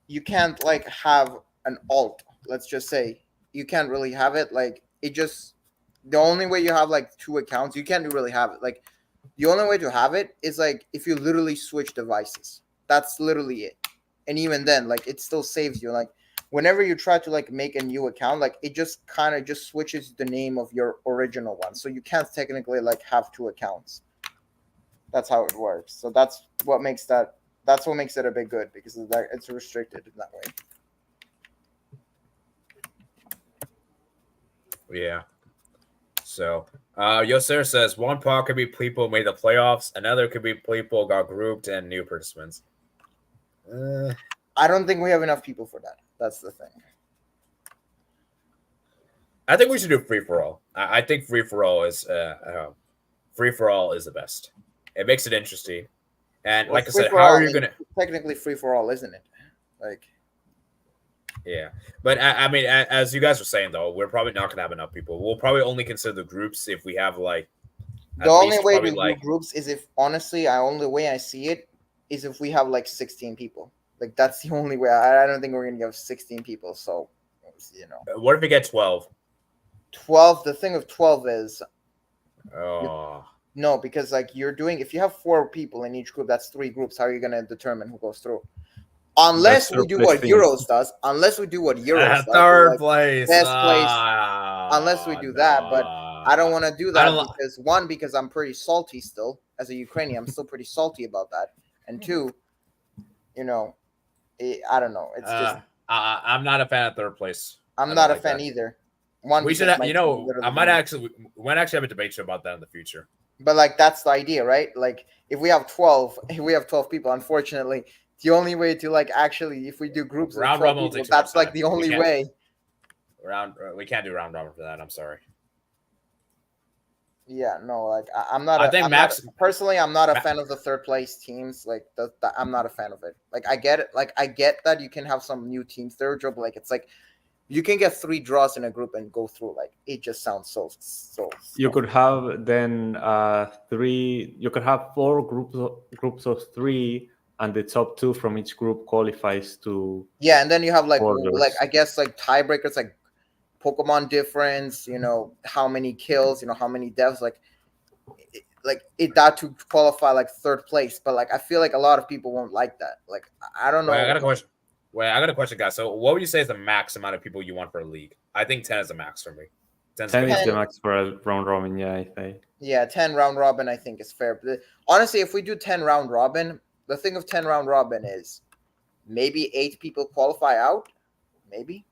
you can't like have an alt. Let's just say you can't really have it. Like it just the only way you have like 2 accounts, you can't really have it. Like the only way to have it is like if you literally switch devices. That's literally it. And even then, like it still saves you. Like whenever you try to like make a new account, like it just kind of just switches the name of your original one. So you can't technically like have 2 accounts. That's how it works. So that's what makes it a bit good because of that it's restricted in that way. Yeah. So Yoser says one pod could be people made the playoffs, another could be people got grouped and new participants. I don't think we have enough people for that. That's the thing. I think we should do free for all. I think free for all is the best. It makes it interesting. And like I said, how are you going to... Technically free for all, isn't it? Like... Yeah. But, I mean, as you guys were saying, though, we're probably not going to have enough people. We'll probably only consider the groups if we have, like... The only way to do groups is if, honestly, only way I see it is if we have, like, 16 people. Like that's the only way. I don't think we're gonna give 16 people. So, What if we get 12? 12. The thing of 12 is Oh, no, because like you're doing, if you have 4 people in each group, that's 3 groups. How are you gonna determine who goes through? Unless we do what Euros does. Unless we do what Euros does. third Like, place. best place. Unless we do that, but I don't want to do that because I'm pretty salty still as a Ukrainian. I'm still pretty salty about that, and 2, I don't know. It's just I'm not a fan of third place. I'm not a fan either. We should, I might actually have a debate show about that in the future. But like that's the idea, right? Like if we have 12 people, unfortunately, the only way to like actually, if we do groups of 12 people, that's like the only way. We can't do round robin for that. I'm sorry. Yeah, no, like I'm not. Personally, I'm not a fan of the third place teams. Like I'm not a fan of it. Like I get it. Like I get that you can have some new teams there, but like it's like you can get 3 draws in a group and go through. Like it just sounds so. You could have then 3. You could have 4 groups of 3, and the top 2 from each group qualifies to. Yeah, and then you have like borders. I guess like tiebreakers, like Pokemon difference. How many kills. How many deaths. Like that to qualify like third place. But like I feel like a lot of people won't like that. Like I don't know. I got a question, guys. So what would you say is the max amount of people you want for a league? I think 10 is the max for me. 10 is the max for a round robin. Yeah, I think. Yeah, 10 round robin I think is fair. But honestly, if we do 10 round robin, the thing of 10 round robin is maybe 8 people qualify out. Maybe.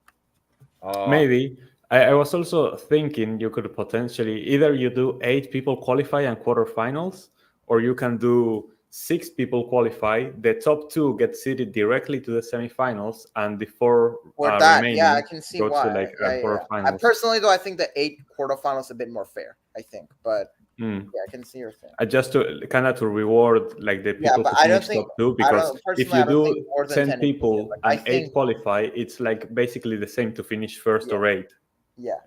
Maybe. I was also thinking you could potentially either you do 8 people qualify and quarterfinals, or you can do 6 people qualify. The top 2 get seeded directly to the semifinals, and the 4 remaining I can see go why. to like quarterfinals. Personally, though, I think the 8 quarterfinals is a bit more fair. I think, but yeah, I can see your thing. Just to reward like the people who finish top 2, because if you do 10 people and 8 qualify, it's like basically the same to finish first or 8. Yeah,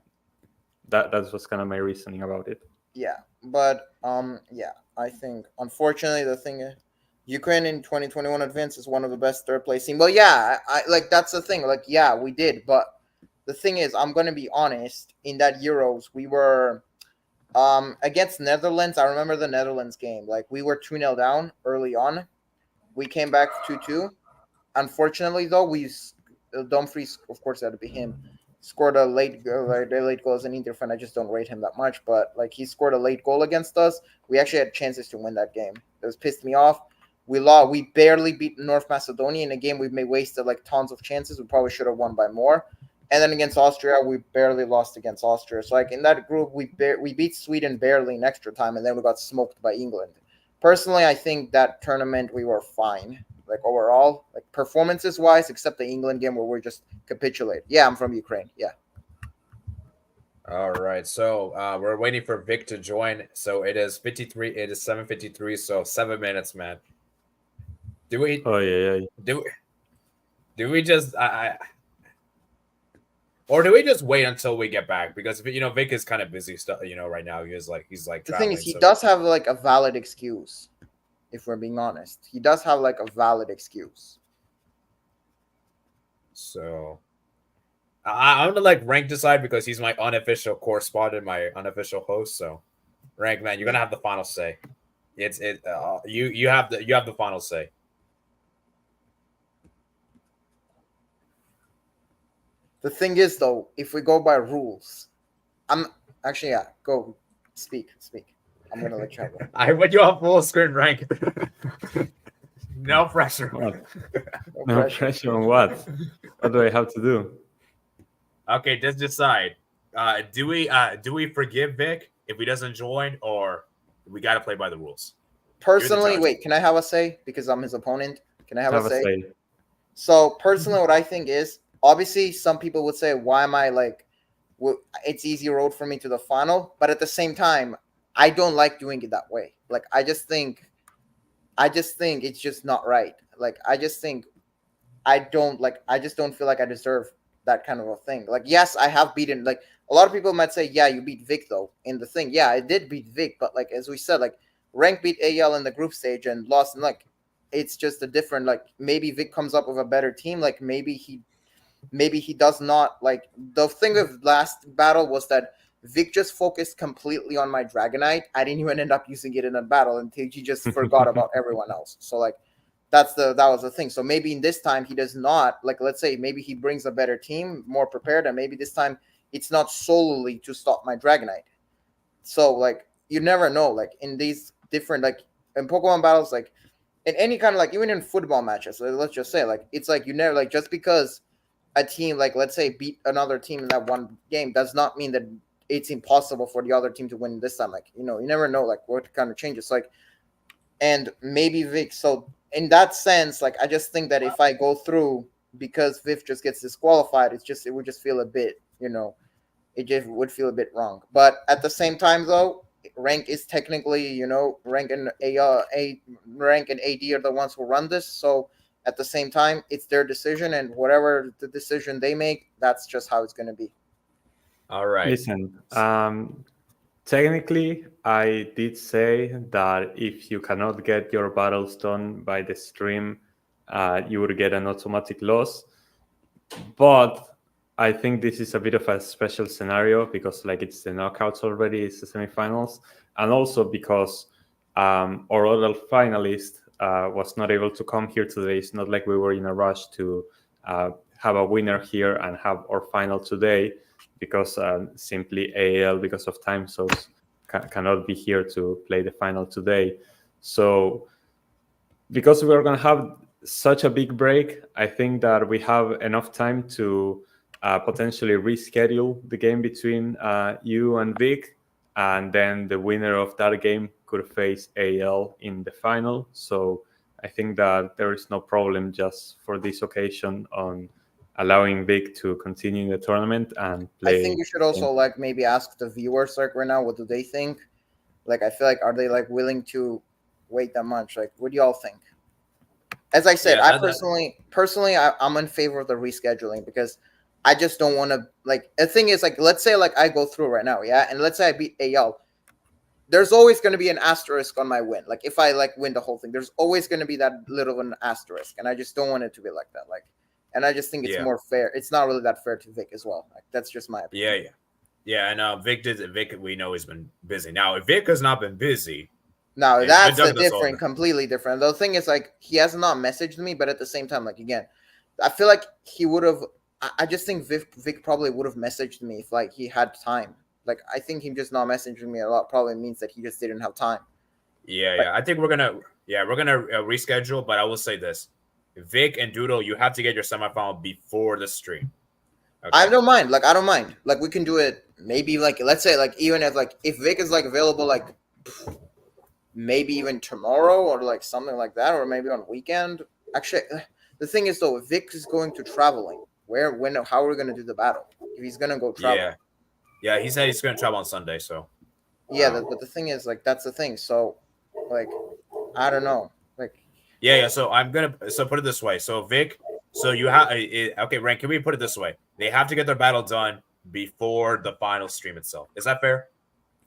that was kind of my reasoning about it. Yeah, but I think unfortunately the thing is, Ukraine in 2021 advance is one of the best third place teams. Well, yeah, I like that's the thing. Like, yeah, we did, but the thing is, I'm gonna be honest. In that Euros, we were against Netherlands. I remember the Netherlands game. Like, we were 2-0 down early on. We came back 2-2. Unfortunately, though, Dumfries, of course, had to be him. Scored a late goal as an Inter fan. I just don't rate him that much, but like he scored a late goal against us. We actually had chances to win that game. It was pissed me off. We lost. We barely beat North Macedonia in a game we may wasted like tons of chances. We probably should have won by more. And then against Austria, we barely lost against Austria. So like in that group, we beat Sweden barely in extra time, and then we got smoked by England. Personally, I think that tournament we were fine. Like overall, like performances wise, except the England game where we're just capitulate. Yeah, I'm from Ukraine. Yeah. All right. So we're waiting for Vic to join. So it is 53. It is 7:53. So 7 minutes, man. Do we? Oh yeah. Do we just? Or do we just wait until we get back? Because Vic is kind of busy stuff. Right now he's like. The thing is, he does have like a valid excuse. If we're being honest, he does have like a valid excuse. So I'm gonna let Rank decide because he's my unofficial correspondent, my unofficial host. So Rank, man, you're gonna have the final say. You have the final say. The thing is, though, if we go by rules, go speak. I'm gonna let you have it. I put you on full screen, Rank. No pressure. No pressure on what? What do I have to do? Okay, just decide. Do we forgive Vic if he doesn't join, or we got to play by the rules? Personally, wait. Can I have a say because I'm his opponent? Can I have a say? So personally, what I think is obviously some people would say, "Why am I like?" It's easy road for me to the final, but at the same time, I don't like doing it that way. Like I just think it's just not right. Like I just think I just don't feel like I deserve that kind of a thing. Like yes, I have beaten. Like a lot of people might say, yeah, you beat Vic though in the thing. Yeah, I did beat Vic, but like as we said, like Rank beat AL in the group stage and lost. And like it's just a different, like maybe Vic comes up with a better team. Like maybe he does not. Like the thing of last battle was that Vic just focused completely on my Dragonite. I didn't even end up using it in a battle until he just forgot about everyone else. So like that was the thing. So maybe in this time he does not, like, let's say maybe he brings a better team, more prepared, and maybe this time it's not solely to stop my Dragonite. So like you never know, like in these different, like in Pokemon battles, like in any kind of, like even in football matches, let's just say, like it's like you never, like just because a team, like let's say, beat another team in that one game does not mean that it's impossible for the other team to win this time. Like, you know, you never know like what kind of changes. Like, and maybe Vic. So in that sense, like I just think that if I go through because Viv just gets disqualified, it would just feel a bit, you know, it just would feel a bit wrong. But at the same time, though, rank is technically, you know, rank and rank and AD are the ones who run this. So at the same time, it's their decision, and whatever the decision they make, that's just how it's going to be. All right. Listen, technically, I did say that if you cannot get your battles done by the stream, you would get an automatic loss. But I think this is a bit of a special scenario because, like, it's the knockouts already, it's the semifinals, and also because our other finalist was not able to come here today. It's not like we were in a rush to have a winner here and have our final today, because simply AL, because of time zones, cannot be here to play the final today. So because we're going to have such a big break, I think that we have enough time to potentially reschedule the game between you and Vic, and then the winner of that game could face AL in the final. So I think that there is no problem just for this occasion on allowing Vic to continue in the tournament and play. I think you should also like maybe ask the viewers like right now, what do they think? Like, I feel like, are they like willing to wait that much? Like, what do y'all think? As I said, I personally, I'm in favor of the rescheduling because I just don't want to, like, the thing is, like, let's say like I go through right now, yeah, and let's say I beat AL. There's always going to be an asterisk on my win. Like, if I like win the whole thing, there's always going to be that little of an asterisk, and I just don't want it to be like that. Like, and I just think it's more fair. It's not really that fair to Vic as well. Like, that's just my opinion. Yeah. And Vic we know he's been busy. Now, if Vic has not been busy, no, that's a different, completely different. The thing is, like, he has not messaged me, but at the same time, like, again, I feel like he would have. I just think Vic probably would have messaged me if like he had time. Like, I think him just not messaging me a lot probably means that he just didn't have time. Yeah. I think we're gonna reschedule. But I will say this: Vic and Doodle, you have to get your semifinal before the stream. Okay. I don't mind. Like, I don't mind. Like, we can do it maybe like, let's say like, even if Vic is like available, like maybe even tomorrow or like something like that, or maybe on weekend. Actually, the thing is though, if Vic is going to traveling, how are we going to do the battle? If he's going to go travel. Yeah, he said he's going to travel on Sunday, so. Yeah, but the thing is, like, that's the thing. So, like, I don't know. Like. Yeah. So put it this way. So Vic, so you have okay, Rank. Can we put it this way? They have to get their battle done before the final stream itself. Is that fair?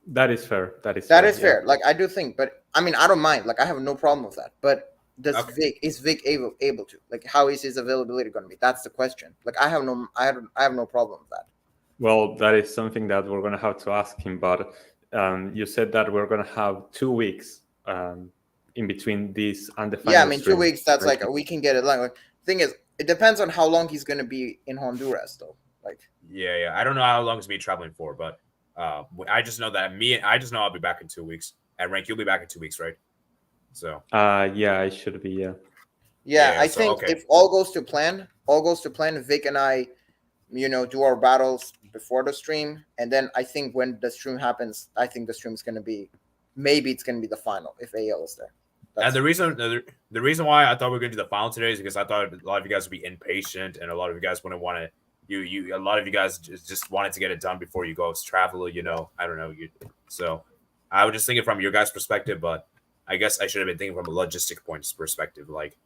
That is fair. That is fair. Like, I do think, but I mean, I don't mind. Like, I have no problem with that. But is Vic able to? Like, how is his availability going to be? That's the question. Like, I have no problem with that. Well, that is something that we're going to have to ask him. But you said that we're going to have 2 weeks in between this and the final. Yeah, I mean, 2 weeks. That's like we can get it. Like, thing is, it depends on how long he's going to be in Honduras, though. Like. Yeah. I don't know how long he's been traveling for, but I just know that I'll be back in 2 weeks. And Rank, you'll be back in 2 weeks, right? So. Yeah, I should be. Yeah. I think if all goes to plan, Vic and I, you know, do our battles before the stream, and then I think when the stream happens, I think the stream is going to be, maybe it's going to be the final if AL is there. And the reason why I thought we were going to do the final today is because I thought a lot of you guys would be impatient, and a lot of you guys wouldn't want to. A lot of you guys just wanted to get it done before you go travel. You know, I don't know. So I was just thinking from your guys' perspective, but I guess I should have been thinking from a logistic points perspective. Like,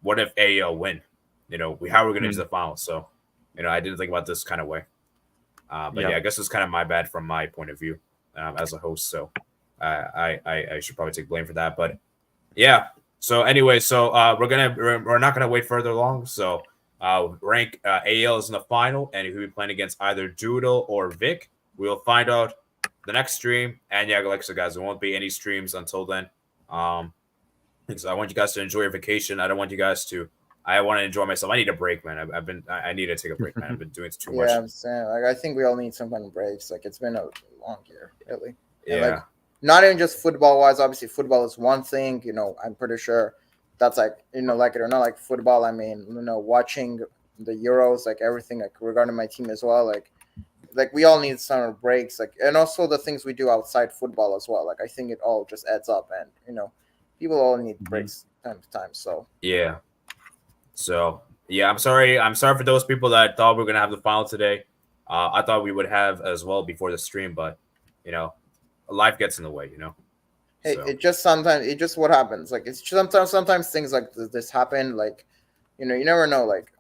what if AL win? You know, how are we going to do the final? So, you know, I didn't think about this kind of way. But I guess it's kind of my bad from my point of view as a host. So I should probably take blame for that. But yeah, So anyway, we're not gonna wait further long. So rank AL is in the final, and he'll be playing against either Doodle or Vic. We'll find out the next stream. And yeah, like I said, guys, there won't be any streams until then. Because I want you guys to enjoy your vacation. I don't want you guys to. I want to enjoy myself. I need a break, man. I need to take a break, man. I've been doing too much. Yeah, I'm saying, like, I think we all need some kind of breaks. Like, it's been a long year, really. And, Yeah. like, not even just football wise. Obviously, football is one thing. I'm pretty sure that's like, like it or not, like football. I mean, watching the Euros, like everything, like regarding my team as well. Like we all need summer breaks, like, and also the things we do outside football as well. Like, I think it all just adds up, and people all need breaks time to time. So yeah. So yeah, I'm sorry. I'm sorry for those people that thought we were gonna have the final today. I thought we would have as well before the stream, but life gets in the way. hey, So. it just what happens. Like, it's sometimes things like this happen. Like, you never know. Like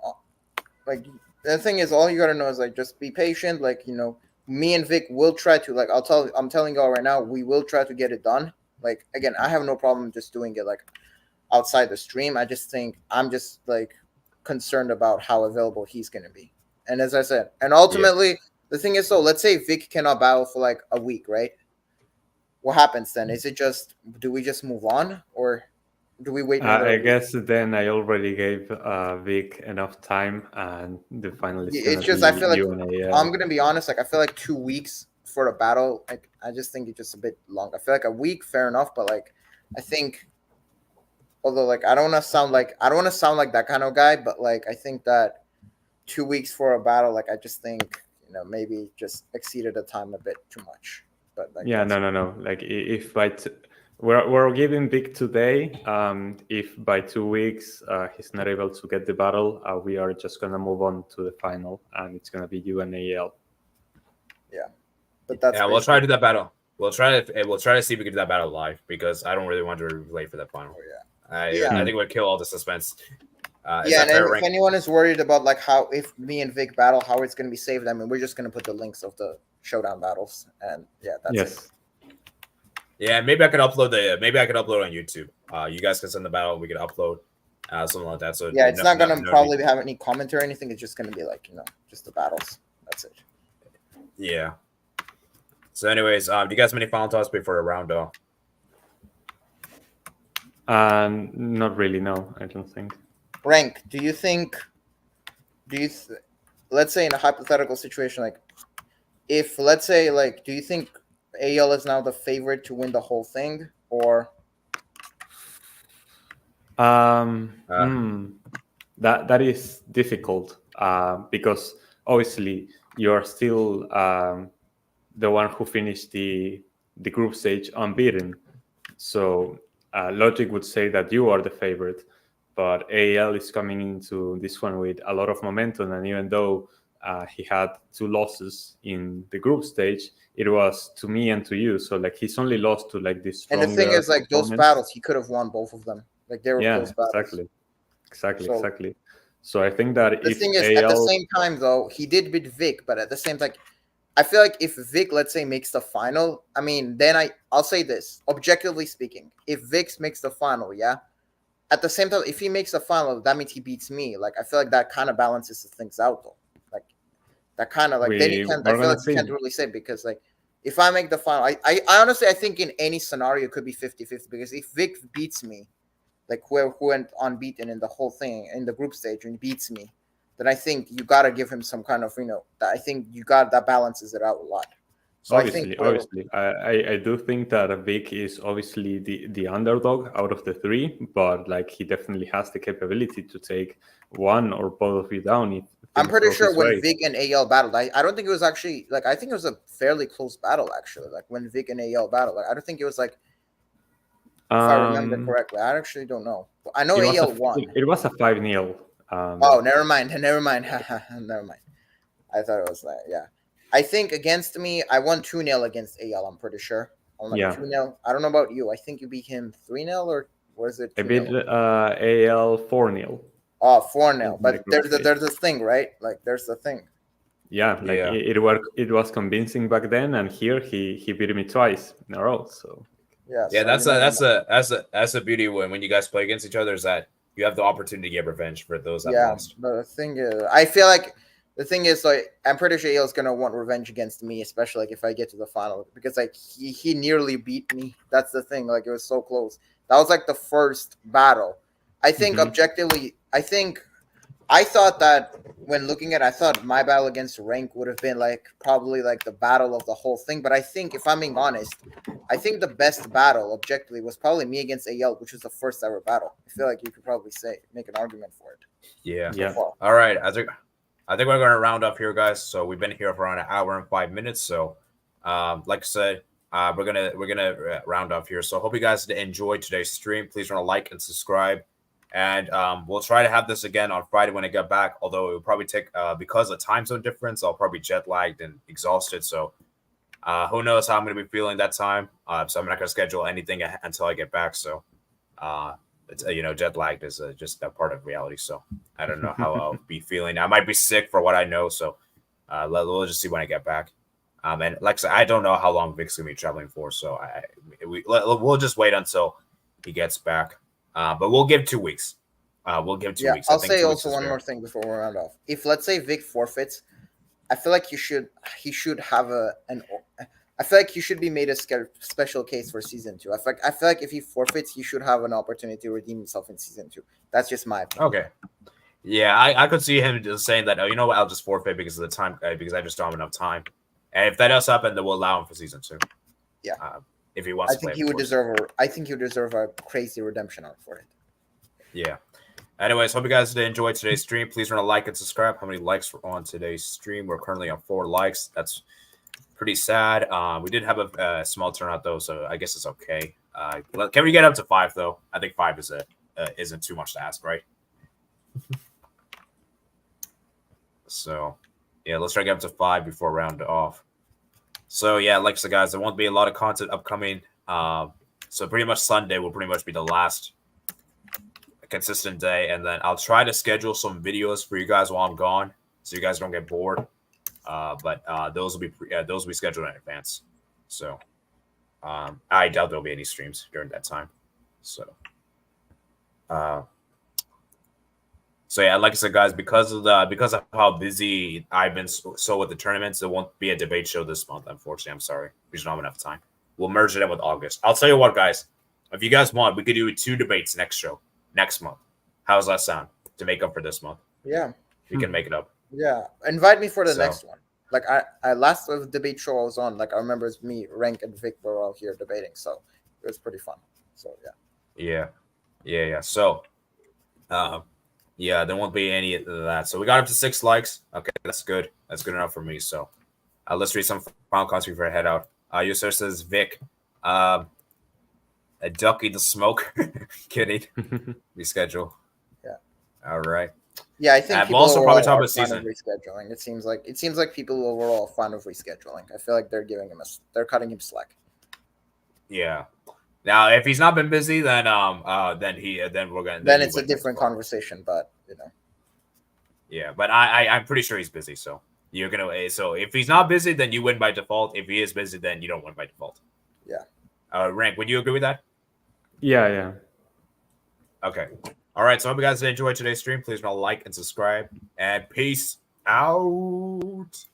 the thing is, all you gotta know is like just be patient. Like, me and Vic will try to, like, I'm telling y'all right now, we will try to get it done. Like, again, I have no problem just doing it like outside the stream. I just think I'm just like concerned about how available he's gonna be. And as I said, and ultimately the thing is, so let's say Vic cannot battle for like a week, right? What happens then? Is it just, do we just move on, or do we wait another I week? guess then I already gave Vic enough time, and the final is It's gonna just, be I feel like, UNAL. I'm gonna be honest, like I feel like 2 weeks for the battle, like I just think it's just a bit long. I feel like a week, fair enough, but like I think, although like I don't want to sound like that kind of guy, but like I think that 2 weeks for a battle, like I just think maybe just exceeded the time a bit too much. But like, Yeah, no. Like if we're giving Vic today. If by 2 weeks he's not able to get the battle, we are just gonna move on to the final, and it's gonna be UNAL. But that's We'll try to do that battle. We'll try to see if we can do that battle live, because I don't really want to be late for that final. I think it would kill all the suspense. And if anyone is worried about like how, if me and Vic battle, how it's going to be saved, I mean, we're just going to put the links of the showdown battles, and that's it. Yeah, maybe I could upload on YouTube. You guys can send the battle, we could upload something like that. So it's not going to probably have any comment or anything. It's just going to be like just the battles. That's it. Yeah. So, anyways, do you guys have any final thoughts before the round off? Not really. No, I don't think. Rank, let's say in a hypothetical situation, like if let's say like, do you think AL is now the favorite to win the whole thing, or that is difficult because obviously you're still the one who finished the group stage unbeaten, so logic would say that you are the favorite. But AL is coming into this one with a lot of momentum, and even though he had 2 losses in the group stage, it was to me and to you. So like he's only lost to like this. And the thing is, like those battles, he could have won both of them. Like they were close battles. Exactly. So I think that the thing is, at the same time though, he did beat Vic, but at the same time, I feel like if Vic, let's say, makes the final, I mean, then I'll say this, objectively speaking, if Vic makes the final, at the same time, if he makes the final, that means he beats me. Like, I feel like that kind of balances things out, though. Like, that kind of, like, then you can't, I feel like you can't really say, because, like, if I make the final, I honestly, I think in any scenario, it could be 50-50, because if Vic beats me, like, who went unbeaten in the whole thing, in the group stage, and beats me, then I think you got to give him some kind of, I think that balances it out a lot. So obviously, I do think that Vic is obviously the underdog out of the 3, but like he definitely has the capability to take one or both of you down. I'm pretty sure when Vic and AL battled, I don't think it was actually like, I think it was a fairly close battle actually. Like when Vic and AL battled, like I don't think it was like, if I remember correctly, I actually don't know. I know AL won. It was a 5-0. Oh, never mind. Never mind. I thought it was like, I think against me, I won 2-0 against AL. I'm pretty sure. 2-0. I don't know about you. I think you beat him 3-0, or was it 2-0? I beat AL 4-0. Oh, 4-0. But there's this thing, right? Like there's the thing. Yeah, it was convincing back then, and here he beat me twice in a row. So Yeah. Yeah, So, that's a beauty when you guys play against each other is that you have the opportunity to get revenge for those that yeah. lost. The thing is, I feel like the thing is, like, I'm pretty sure Yale's gonna want revenge against me, especially like if I get to the final, because like he nearly beat me. That's the thing. Like, it was so close. That was like the first battle. I think Mhm. objectively, I thought that when looking at, I thought my battle against Rank would have been like probably like the battle of the whole thing. But I think, if I'm being honest, I think the best battle objectively was probably me against AL, which was the first ever battle. I feel like you could probably make an argument for it. Yeah. Yeah. All right. I think we're going to round up here, guys. So we've been here for around an hour and 5 minutes. So, like I said, we're gonna round up here. So, hope you guys enjoyed today's stream. Please want to like and subscribe, and we'll try to have this again on Friday when I get back. Although it will probably take because of time zone difference, I'll probably jet lagged and exhausted. So, who knows how I'm going to be feeling that time? So I'm not going to schedule anything until I get back. So, it's jet lagged is just a part of reality. So I don't know how I'll be feeling. I might be sick for what I know. So we'll just see when I get back. And like I said, I don't know how long Vic's gonna be traveling for. So we'll just wait until he gets back. But we'll give 2 weeks. We'll give 2 weeks. I'll I think say 2 weeks also is one fair. more thing before we round off. If, let's say, Vic forfeits, I feel like he should have I feel like he should be made a special case for season 2. I feel like if he forfeits, he should have an opportunity to redeem himself in season 2. That's just my opinion. Okay. Yeah, I could see him just saying that. Oh, you know what? I'll just forfeit because of the time, because I just don't have enough time. And if that does happen, then we'll allow him for season 2. Yeah. If he wants I to play. think he would deserve a crazy redemption arc for it. Yeah. Anyways, hope you guys did enjoy today's stream. Please remember to like and subscribe. How many likes were on today's stream? We're currently on 4 likes. That's pretty sad. We did have a small turnout though, so I guess it's okay. Can we get up to 5 though? I think 5 is isn't too much to ask, right? So yeah, let's try to get up to 5 before round off. So yeah, like I said, guys, there won't be a lot of content upcoming. So pretty much Sunday will pretty much be the last consistent day, and then I'll try to schedule some videos for you guys while I'm gone, so you guys don't get bored. But those will be scheduled in advance. So I doubt there'll be any streams during that time. So yeah, like I said, guys, because of how busy I've been so with the tournaments, there won't be a debate show this month. Unfortunately, I'm sorry, we just don't have enough time. We'll merge it in with August. I'll tell you what, guys, if you guys want, we could do 2 debates next month. How's that sound to make up for this month? Yeah, we can make it up. Yeah, invite me for the next one. Like I last debate show I was on, like I remember it's me, Rank, and Vic were all here debating, so it was pretty fun. So yeah. So there won't be any of that. So we got up to 6 likes. Okay, that's good. That's good enough for me. So let's read some final comments before I head out. User says Vic, a ducky the smoke. Kidding. Reschedule. Yeah. All right. Yeah, I think people also probably talk about season rescheduling. It seems like people overall are fond of rescheduling. I feel like they're cutting him slack. Yeah. Now, if he's not been busy, then we're gonna. Then it's a different conversation, but Yeah, but I'm pretty sure he's busy. So you're gonna. So if he's not busy, then you win by default. If he is busy, then you don't win by default. Yeah. Rank, would you agree with that? Yeah. Okay. All right. So I hope you guys enjoyed today's stream. Please remember to like and subscribe. And peace out.